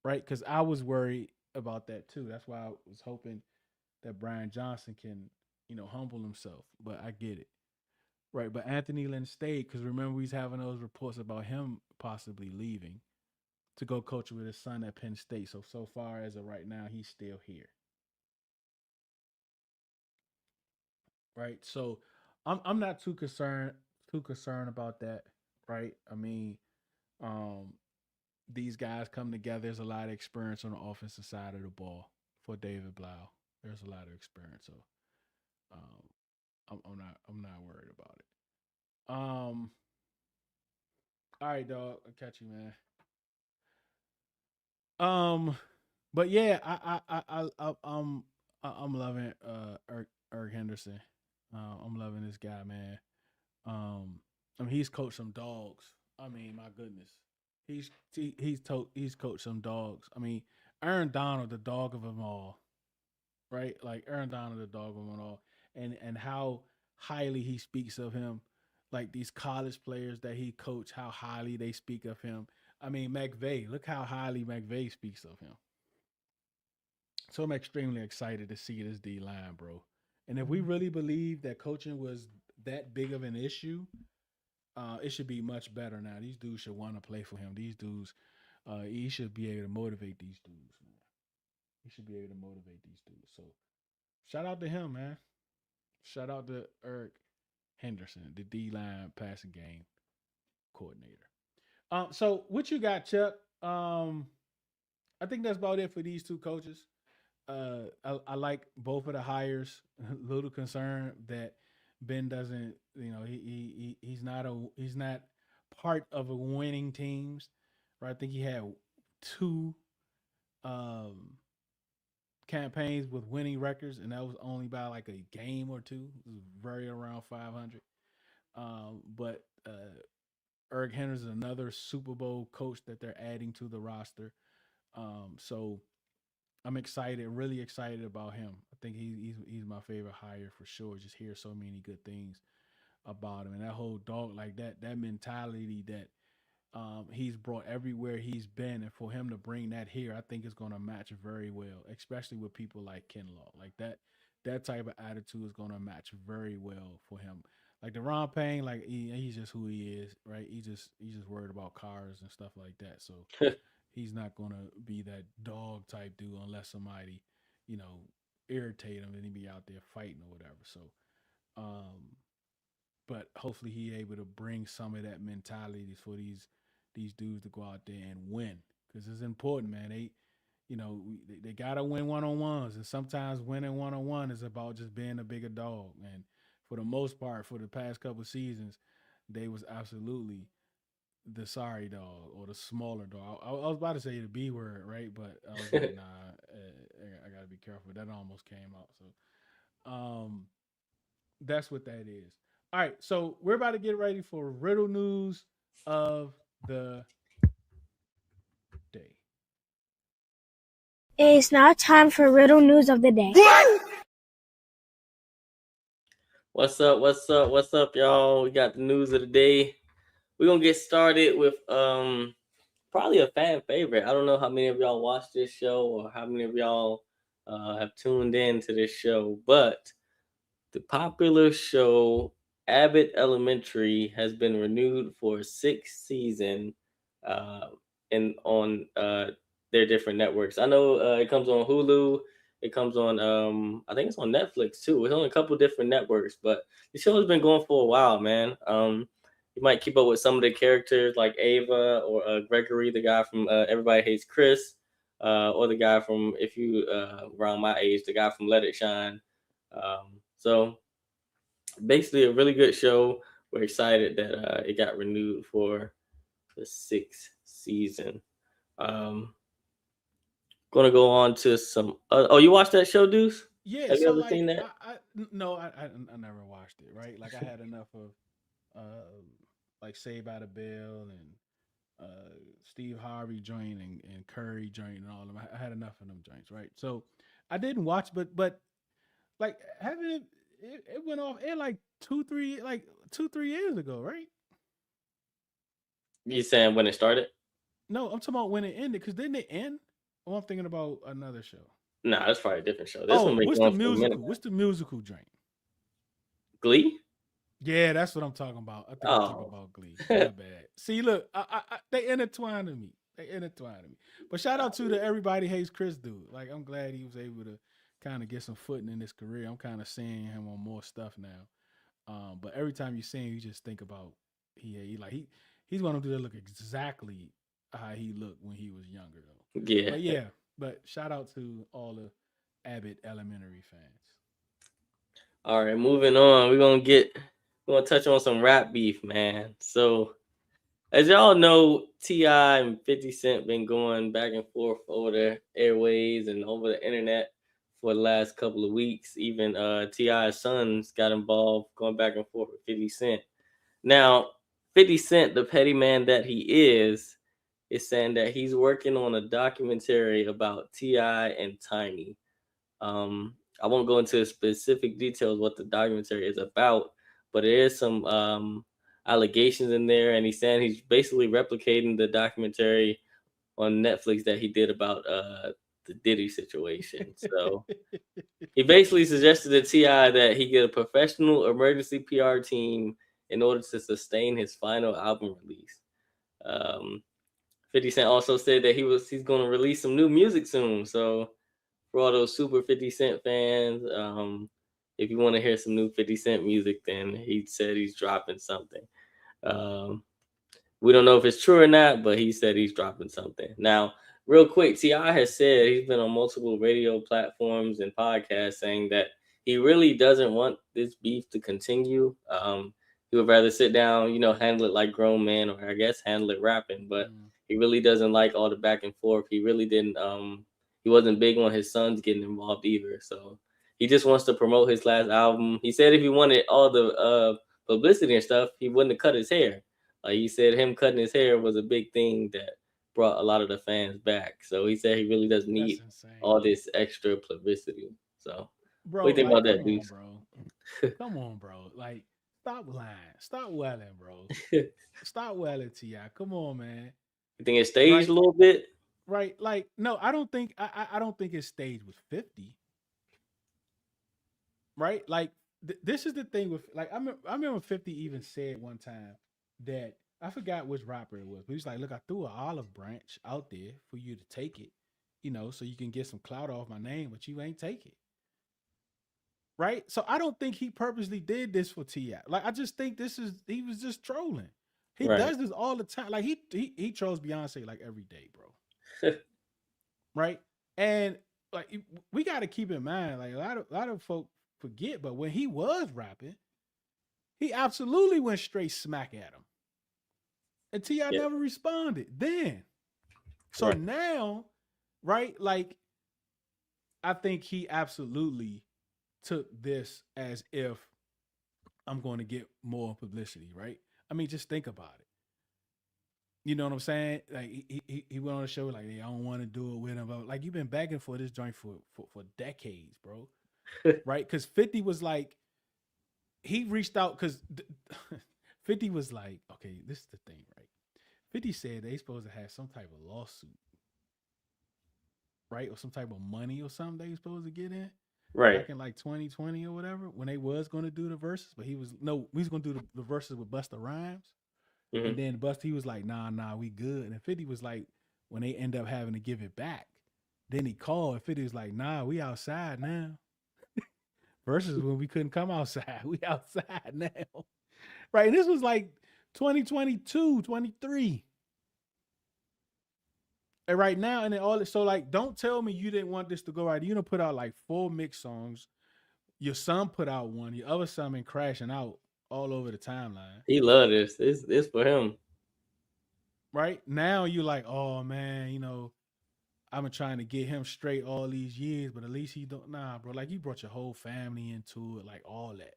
A: right? Because I was worried about that too. That's why I was hoping that Brian Johnson can, humble himself. But I get it, right? But Anthony Lynn stayed because remember we was having those reports about him possibly leaving to go coach with his son at Penn State. So far as of right now, he's still here. Right. So I'm not too concerned about that. Right. I mean, these guys come together. There's a lot of experience on the offensive side of the ball for David Blau. There's a lot of experience. So I'm not worried about it. All right, dog. I'll catch you, man. But yeah, I'm loving Eric Henderson. I'm loving this guy, man. He's coached some dogs. I mean, my goodness, he's coached some dogs. I mean, Aaron Donald, the dog of them all, right? Like Aaron Donald, the dog of them all, and how highly he speaks of him. Like these college players that he coached, how highly they speak of him. I mean, McVay, look how highly McVay speaks of him. So I'm extremely excited to see this D line, bro. And if we really believe that coaching was that big of an issue, it should be much better now. These dudes should want to play for him. These dudes He should be able to motivate these dudes, man. He should be able to motivate these dudes. So shout out to him, man. Shout out to Eric Henderson, the D line passing game coordinator. So what you got, Chuck? I think that's about it for these two coaches. I like both of the hires. A little concerned that Ben doesn't, he's not part of a winning teams. Right? I think he had two um campaigns with winning records, and that was only by like a game or two. It was very around 500. But Eric Henderson is another Super Bowl coach that they're adding to the roster. So I'm excited, really excited about him. I think he's my favorite hire for sure. Just hear so many good things about him, and that whole dog like that mentality that he's brought everywhere he's been, and for him to bring that here, I think is going to match very well, especially with people like Kinlaw. Like that type of attitude is going to match very well for him. Like Deron Payne, like he's just who he is, right? He's just worried about cars and stuff like that. So he's not going to be that dog type dude unless somebody, you know, irritate him and he be out there fighting or whatever. So, um, but hopefully he able to bring some of that mentality for these dudes to go out there and win because it's important, man. They gotta win one on ones, and sometimes winning one on one is about just being a bigger dog. And for the most part, for the past couple of seasons, they was absolutely the sorry dog or the smaller dog. I was about to say the B word, right? But I was like, nah, I gotta be careful. That almost came out. So, that's what that is. All right, so we're about to get ready for riddle news of the day.
E: It is now time for riddle news of the day.
B: What's up? What's up? What's up, y'all? We got the news of the day. We're gonna get started with probably a fan favorite. I don't know how many of y'all watch this show or how many of y'all have tuned in to this show, but the popular show Abbott Elementary has been renewed for a sixth season, and on their different networks. I know it comes on Hulu. It comes on, I think it's on Netflix too. It's on a couple different networks, but the show has been going for a while, man. You might keep up with some of the characters like Ava or Gregory, the guy from Everybody Hates Chris, or the guy from, if you around my age, the guy from Let It Shine. So basically a really good show. We're excited that it got renewed for the sixth season. Gonna go on to some. Oh, you watched that show, Deuce?
A: Yeah,
B: Have you
A: so
B: ever
A: like,
B: seen that?
A: No, I never watched it. Right, like I had enough of, like Saved by the Bell and Steve Harvey joint and Curry joint and all of them. I had enough of them joints. Right, so I didn't watch, but like having it went off air like 2-3 years ago, right?
B: You saying when it started?
A: No, I'm talking about when it ended. Because didn't it end? Oh, I'm thinking about another show.
B: Nah, that's probably a different show. This one
A: what's the musical? What's the musical joint?
B: Glee?
A: Yeah, that's what I'm talking about. I think I'm talking about Glee. My bad. See, look, they intertwined to me. But shout out to the Everybody Hates Chris dude. Like, I'm glad he was able to kind of get some footing in his career. I'm kind of seeing him on more stuff now. But every time you see him, you just think about he's one of them that look exactly how he looked when he was younger though.
B: Yeah.
A: But shout out to all the Abbott Elementary fans.
B: All right, moving on. We're gonna touch on some rap beef, man. So as y'all know, T.I. and 50 Cent been going back and forth over the airways and over the internet for the last couple of weeks. Even T.I.'s sons got involved, going back and forth with 50 Cent. Now, 50 Cent, the petty man that he is saying that he's working on a documentary about T.I. and Tiny. I won't go into specific details what the documentary is about, but there is some allegations in there, and he's saying he's basically replicating the documentary on Netflix that he did about the Diddy situation. So he basically suggested to T.I. that he get a professional emergency PR team in order to sustain his final album release. 50 Cent also said that he's going to release some new music soon. So for all those super 50 Cent fans, if you want to hear some new 50 Cent music, then he said he's dropping something. We don't know if it's true or not, but he said he's dropping something. Now, real quick, T.I. has said he's been on multiple radio platforms and podcasts saying that he really doesn't want this beef to continue. He would rather sit down, handle it like grown men, or I guess handle it rapping, but he really doesn't like all the back and forth. He really didn't, he wasn't big on his sons getting involved either. So he just wants to promote his last album. He said if he wanted all the publicity and stuff, he wouldn't have cut his hair. Like he said, him cutting his hair was a big thing that brought a lot of the fans back. So he said he really doesn't need all this extra publicity. So
A: bro,
B: what do you think about that,
A: come
B: Deuce?
A: on, bro. Come on, bro. Like, stop lying. Stop welling, bro. Stop welling, T.I. Come on, man.
B: You think it's staged a little bit?
A: Right. Like, no, I don't think I don't think it's staged with 50. Right? Like, this is the thing with, like, I remember 50 even said one time that, I forgot which rapper it was, but he was like, look, I threw an olive branch out there for you to take it, so you can get some clout off my name, but you ain't take it. Right? So I don't think he purposely did this for T.I. Like, I just think he was just trolling. He does this all the time. Like, he trolls Beyonce like every day, bro. Right? And like, we got to keep in mind, like, a lot of folk forget, but when he was rapping, he absolutely went straight smack at him. And T.I. never responded then. So now, right, like, I think he absolutely took this as if I'm going to get more publicity, right? I mean, just think about it. You know what I'm saying? Like, he went on the show like, hey, I don't want to do it with him. But like, you've been begging for this joint for decades, bro. Right? Because 50 was like, he reached out because 50 was like, okay, this is the thing, right? 50 said they supposed to have some type of lawsuit, right? Or some type of money or something they supposed to get in.
B: Right.
A: Back in like 2020 or whatever, when they was going to do the verses, but we was going to do the verses with Busta Rhymes. Mm-hmm. And then Busta, he was like, nah, we good. And 50 was like, when they end up having to give it back, then he called, and 50 was like, nah, we outside now. Versus when we couldn't come outside, we outside now. Right, and this was like 2022, 23. And right now, and then all this, so like, don't tell me you didn't want this to go right. You put out like 4 mix songs. Your son put out one. Your other son been crashing out all over the timeline.
B: He loved this. This for him.
A: Right now, you're like, oh man, I've been trying to get him straight all these years, but at least he don't. Nah, bro. Like, you brought your whole family into it, like all that.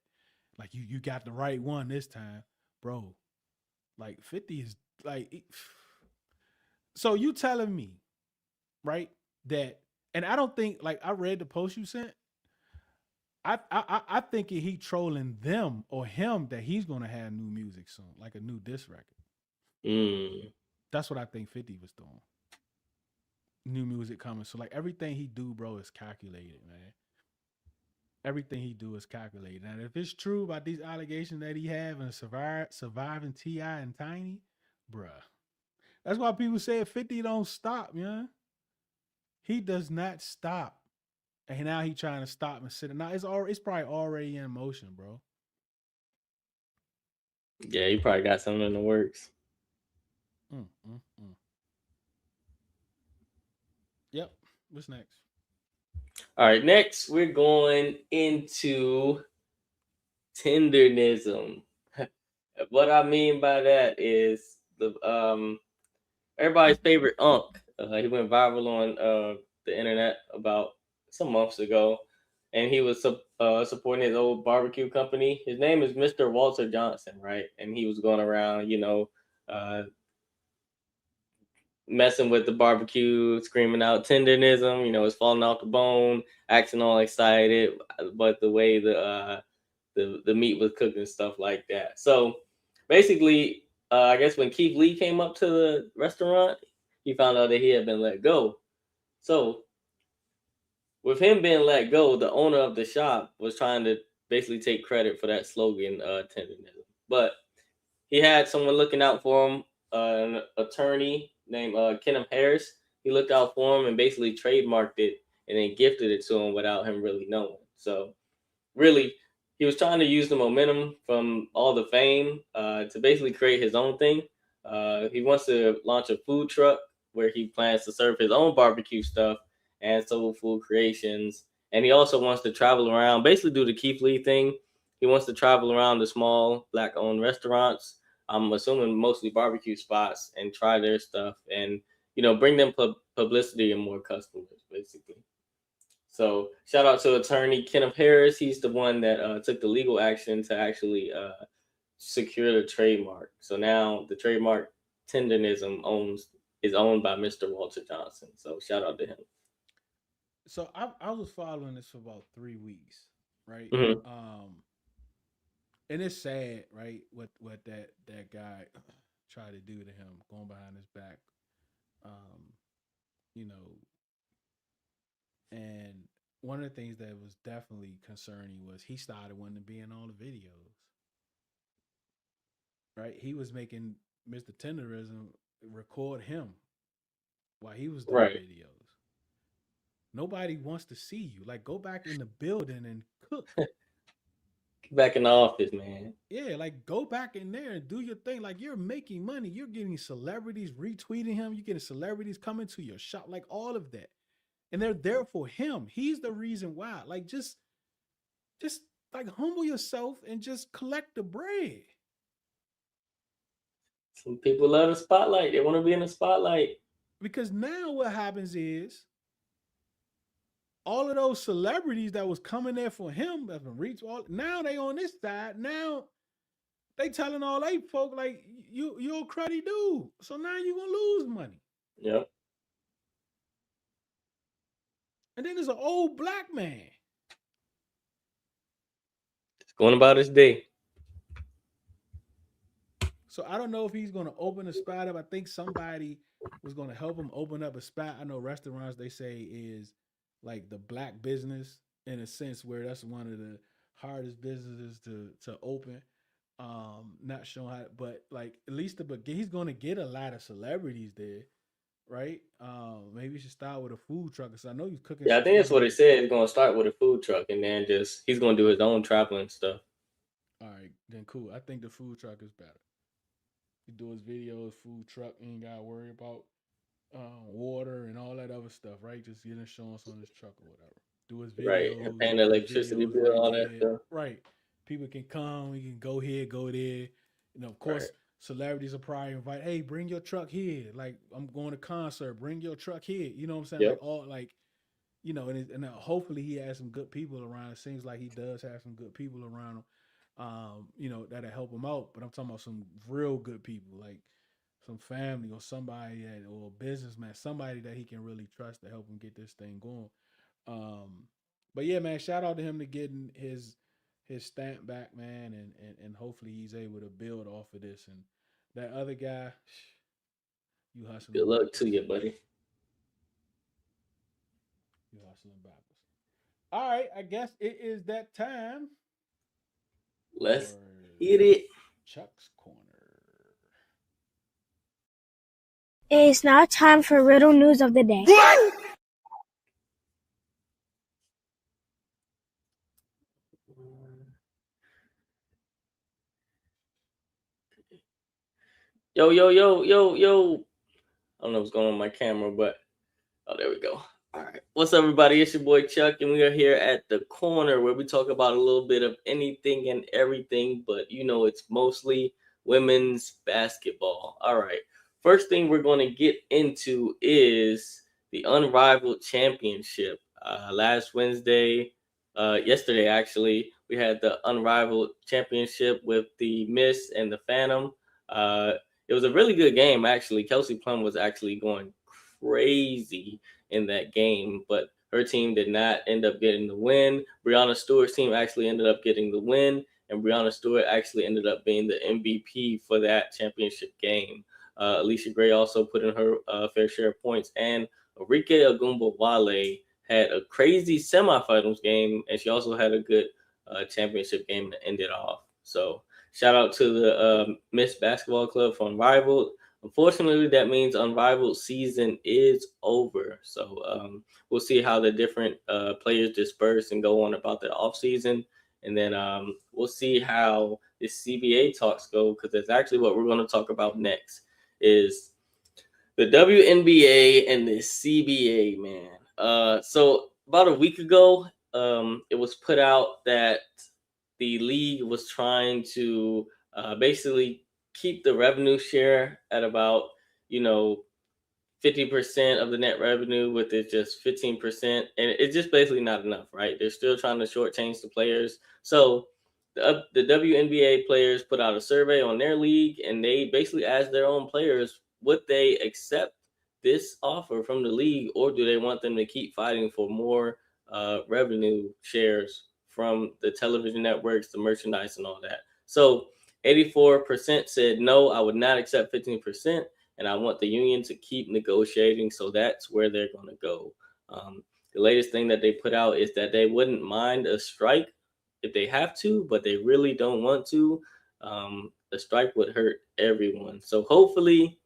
A: Like, you got the right one this time, bro. Like, 50 is like. So you telling me, right, that, and I don't think, like, I read the post you sent. I think he trolling them or him that he's gonna have new music soon, like a new diss record. That's what I think 50 was doing. New music coming. So like, everything he do, bro, is calculated, man. Everything he do is calculated. And if it's true about these allegations that he have and surviving T.I. and Tiny, bruh. That's why people say 50 don't stop, man. He does not stop. And now he trying to stop and sit. Now it's probably already in motion, bro.
B: Yeah, he probably got something in the works.
A: Yep. What's next?
B: All right, next we're going into tendernism. What I mean by that is the everybody's favorite Unc. He went viral on the internet about some months ago, and he was supporting his old barbecue company. His name is Mr. Walter Johnson, right? And he was going around, messing with the barbecue, screaming out tendernism. It's falling off the bone, acting all excited, but the way the meat was cooked and stuff like that. So basically, I guess when Keith Lee came up to the restaurant, he found out that he had been let go. So with him being let go, the owner of the shop was trying to basically take credit for that slogan, tendernism. But he had someone looking out for him, an attorney named Kenneth Harris. He looked out for him and basically trademarked it and then gifted it to him without him really knowing. So really, he was trying to use the momentum from all the fame to basically create his own thing. He wants to launch a food truck where he plans to serve his own barbecue stuff and soul food creations. And he also wants to travel around, basically do the Keith Lee thing. He wants to travel around the small Black-owned restaurants, I'm assuming mostly barbecue spots, and try their stuff and, bring them publicity and more customers, basically. So shout out to attorney Kenneth Harris. He's the one that took the legal action to actually secure the trademark. So now the trademark tenderism is owned by Mr. Walter Johnson. So shout out to him.
A: So I was following this for about 3 weeks, right?
B: Mhm.
A: And it's sad, right? What that guy tried to do to him, going behind his back, um, you know. And one of the things that was definitely concerning was he started wanting to be in all the videos, right? He was making Mr. Tenderism record him while he was doing
B: Right.
A: videos. Nobody wants to see you. Like, go back in the building and cook.
B: Get back in the office, man.
A: Yeah, like go back in there and do your thing. Like you're making money. You're getting celebrities retweeting him. You're getting celebrities coming to your shop, like all of that. And they're there for him. He's the reason why. Like just like humble yourself and just collect the bread.
B: Some people love the spotlight. They want to be in the spotlight.
A: Because now what happens is all of those celebrities that was coming there for him that's been reached all now they on this side. Now they telling all they folk like you're a cruddy dude. So now you're gonna lose money.
B: Yep.
A: And then there's an old black man.
B: It's going about his day.
A: So I don't know if he's gonna open a spot up. I think somebody was gonna help him open up a spot. I know restaurants they say is like the black business in a sense where that's one of the hardest businesses to open. Not showing how, but like at least he's gonna get a lot of celebrities there, right? Maybe you should start with a food truck because I know he's cooking.
B: Yeah, I think that's what it said. He's gonna start with a food truck and then he's gonna do his own traveling stuff.
A: All right, then cool. I think the food truck is better. He do his videos, food truck, ain't gotta worry about water and all that other stuff, right? Just get insurance on his truck or whatever. Do his videos,
B: Right. And paying the
A: his
B: electricity
A: videos
B: bill,
A: right
B: all
A: there.
B: that stuff.
A: Right. People can come, we can go here, go there. Of course,
B: Right.
A: celebrities are probably invite, hey, bring your truck here. Like, I'm going to concert, bring your truck here. You know what I'm saying?
B: Yep.
A: Like all and hopefully he has some good people around. It seems like he does have some good people around him. That'll help him out. But I'm talking about some real good people, like some family or somebody or a businessman, somebody that he can really trust to help him get this thing going. But yeah, man, shout out to him to getting his stamp back, man, and hopefully he's able to build off of this. And that other guy, you hustling.
B: Good luck to you, buddy.
A: You hustling backwards. All right, I guess it is that time.
B: Let's
A: for
B: hit it.
A: Chuck's Corner.
E: It is now time for Riddle News of the Day.
B: Yo, yo, yo, yo, yo. I don't know what's going on with my camera, but there we go. All right. What's up, everybody? It's your boy Chuck, and we are here at the corner where we talk about a little bit of anything and everything, but it's mostly women's basketball. All right. First thing we're going to get into is the Unrivaled Championship. Yesterday actually, we had the Unrivaled Championship with the Miss and the Phantom. It was a really good game, actually. Kelsey Plum was actually going crazy in that game, but her team did not end up getting the win. Breanna Stewart's team actually ended up getting the win, and Breanna Stewart actually ended up being the MVP for that championship game. Alicia Gray also put in her fair share of points, and Arike Ogunbowale had a crazy semifinals game, and she also had a good championship game to end it off. So shout out to the Miss Basketball Club from Unrivaled. unfortunately, that means Unrivaled season is over. So we'll see how the different players disperse and go on about their off season, and then we'll see how the CBA talks go, because that's actually what we're going to talk about next. Is the WNBA and the CBA, man. So about a week ago, it was put out that the league was trying to basically keep the revenue share at about, 50% of the net revenue, with it just 15%. And it's just basically not enough, right? They're still trying to shortchange the players. So the WNBA players put out a survey on their league, and they basically asked their own players, would they accept this offer from the league, or do they want them to keep fighting for more revenue shares from the television networks, the merchandise, and all that? So 84% said no, I would not accept 15%, and I want the union to keep negotiating. So that's where they're going to go. The latest thing that they put out is that they wouldn't mind a strike if they have to, but they really don't want to. A strike would hurt everyone. So hopefully,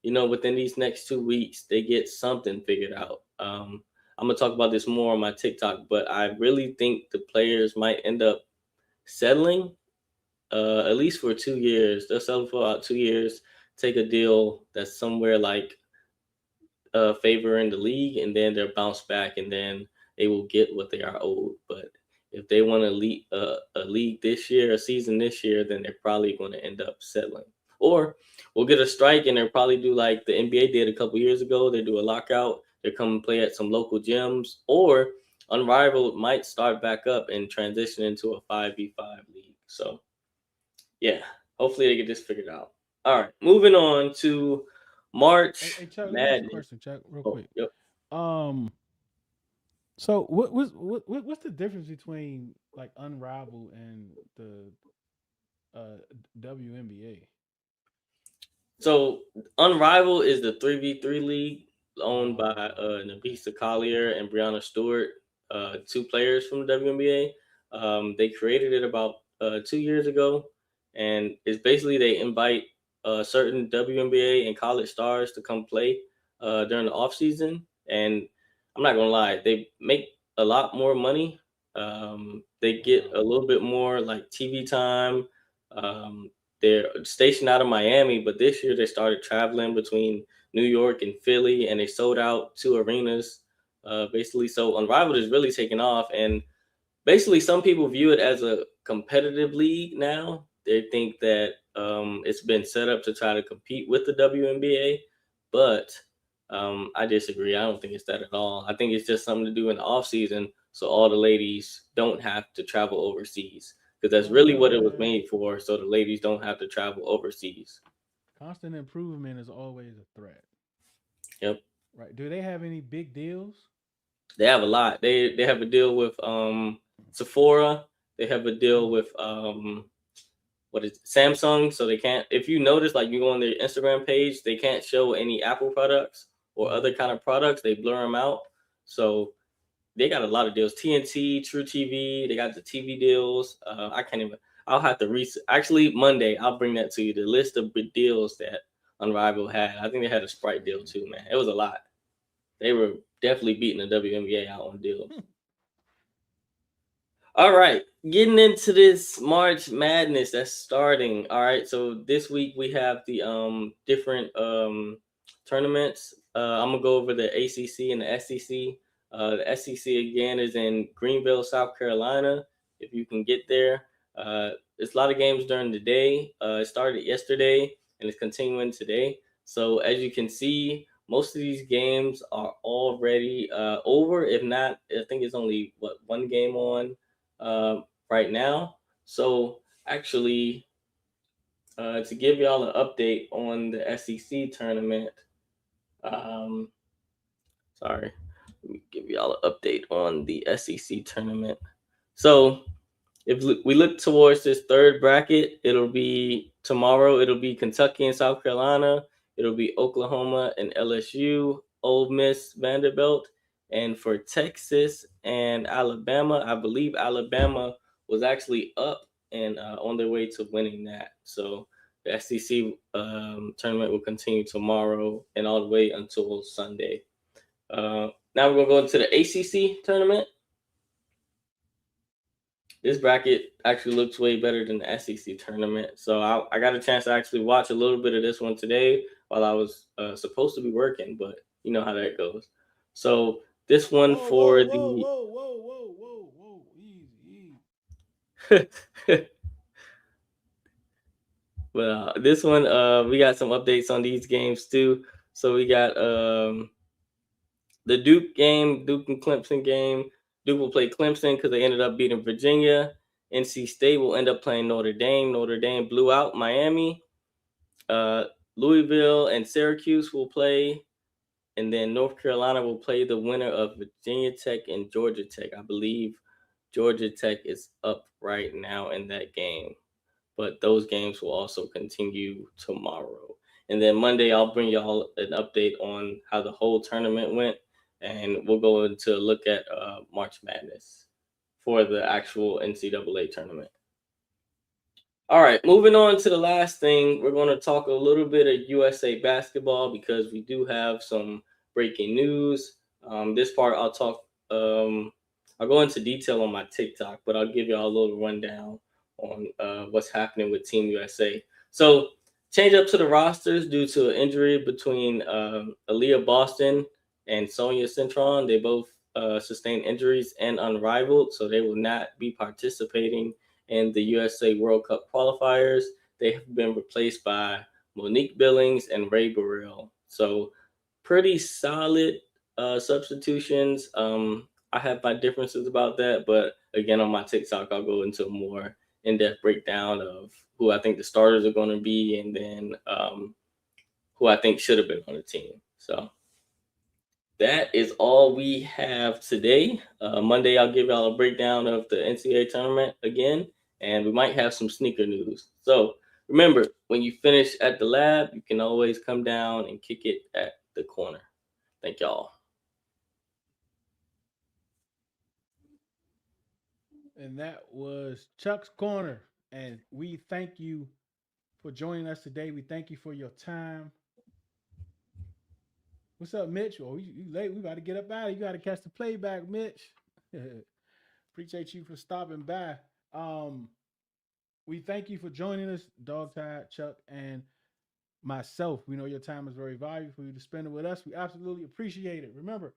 B: within these next 2 weeks, they get something figured out. I'm going to talk about this more on my TikTok, but I really think the players might end up settling, at least for 2 years. They'll settle for about 2 years, take a deal that's somewhere like favoring the league, and then they'll bounce back, and then they will get what they are owed. But if they want to lead a league this year, a season this year, then they're probably going to end up settling. Or we'll get a strike, and they'll probably do like the NBA did a couple years ago. They do a lockout. They come and play at some local gyms, or Unrivaled might start back up and transition into a 5v5 league. So yeah, hopefully they get this figured out. All right, moving on to March
A: Hey, Chuck, let me ask you a
B: Madness.
A: question, Chuck, real
B: Oh,
A: quick.
B: yep.
A: So what's the difference between like Unrivaled and the WNBA?
B: So Unrivaled is the 3v3 league owned by
A: Oh,
B: Nabisa Collier and Brianna Stewart, two players from the WNBA. They created it about 2 years ago, and it's basically they invite certain WNBA and college stars to come play during the off season. And I'm not gonna lie, they make a lot more money. They get a
A: wow.
B: little bit more like TV time. Um, they're stationed out of Miami, but this year they started traveling between New York and Philly, and they sold out 2 arenas. Basically, so Unrivaled is really taking off, and basically some people view it as a competitive league now. They think that it's been set up to try to compete with the WNBA, but I disagree. I don't think it's that at all. I think it's just something to do in the off season, so all the ladies don't have to travel overseas, because that's really what it was
A: What?
B: made for. So the ladies don't have to travel overseas.
A: Constant improvement is always a threat,
B: Yep,
A: right? Do they have any big deals?
B: they have a lot. They have a deal with Sephora. They have a deal
A: Mm.
B: with what is it, Samsung. So they can't. If you notice, like you go on their Instagram page, they can't show any Apple products or
A: Mhm.
B: other kind of products. They blur them out. So they got a lot of deals. TNT, True TV. They got the TV deals. I can't even. I'll have to research. Actually, Monday I'll bring that to you. The list of big deals that Unrivaled had. I think they had a Sprite deal too, man. It was a lot. They were definitely beating the WNBA out on deals. All right, getting into this March Madness that's starting. All right, so this week we have the different tournaments. I'm gonna go over the ACC and the SEC. The SEC again is in Greenville, South Carolina. If you can get there, it's a lot of games during the day. It started yesterday and it's continuing today. So as you can see, most of these games are already over. If not, I think it's only one game on right now. So actually, to give y'all an update on the SEC tournament, um, sorry, let me give y'all an update on the SEC tournament. So if we look towards this third bracket, it'll be tomorrow. It'll be Kentucky and South Carolina. It'll be Oklahoma and LSU, Ole Miss, Vanderbilt, and for Texas and Alabama, I believe Alabama was actually up and on their way to winning that. So The SEC tournament will continue tomorrow and all the way until Sunday. Now we're going to go into the ACC tournament. This bracket actually looks way better than the SEC tournament. So I got a chance to actually watch a little bit of this one today while I was supposed to be working, but you know how that goes. So this one for
A: whoa, easy.
B: Well, this one, we got some updates on these games too. So we got the Duke game, Duke and Clemson game. Duke will play Clemson because they ended up beating Virginia. NC State will end up playing Notre Dame. Notre Dame blew out Miami. Louisville and Syracuse will play. And then North Carolina will play the winner of Virginia Tech and Georgia Tech. I believe Georgia Tech is up right now in that game. But those games will also continue tomorrow. And then Monday, I'll bring y'all an update on how the whole tournament went. And we'll go into look at March Madness for the actual NCAA tournament. All right, moving on to the last thing, we're going to talk a little bit of USA basketball because we do have some breaking news. This part I'll talk, I'll go into detail on my TikTok, but I'll give y'all a little rundown on what's happening with Team USA. So change up to the rosters due to an injury between Aaliyah Boston and Sonia Cintron. They both sustained injuries and unrivaled, so they will not be participating in the USA World Cup qualifiers. They have been replaced by Monique Billings and Ray Burrell. So pretty solid substitutions. I have my differences about that, but again, on my TikTok, I'll go into a more in-depth breakdown of who I think the starters are going to be and then who I think should have been on the team. So that is all we have today. Monday, I'll give y'all a breakdown of the NCAA tournament again, and we might have some sneaker news. So remember, when you finish at the lab, you can always come down and kick it at the corner. Thank y'all.
A: And that was Chuck's Corner. And we thank you for joining us today. We thank you for your time. What's up, Mitch? Oh, you late. We about to get up out of here. You got to catch the playback, Mitch. Appreciate you for stopping by. We thank you for joining us, DawgTired, Chuck, and myself. We know your time is very valuable for you to spend it with us. We absolutely appreciate it. Remember,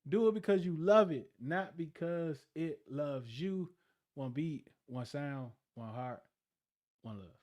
A: do it because you love it, not because it loves you. One beat, one sound, one heart, one love.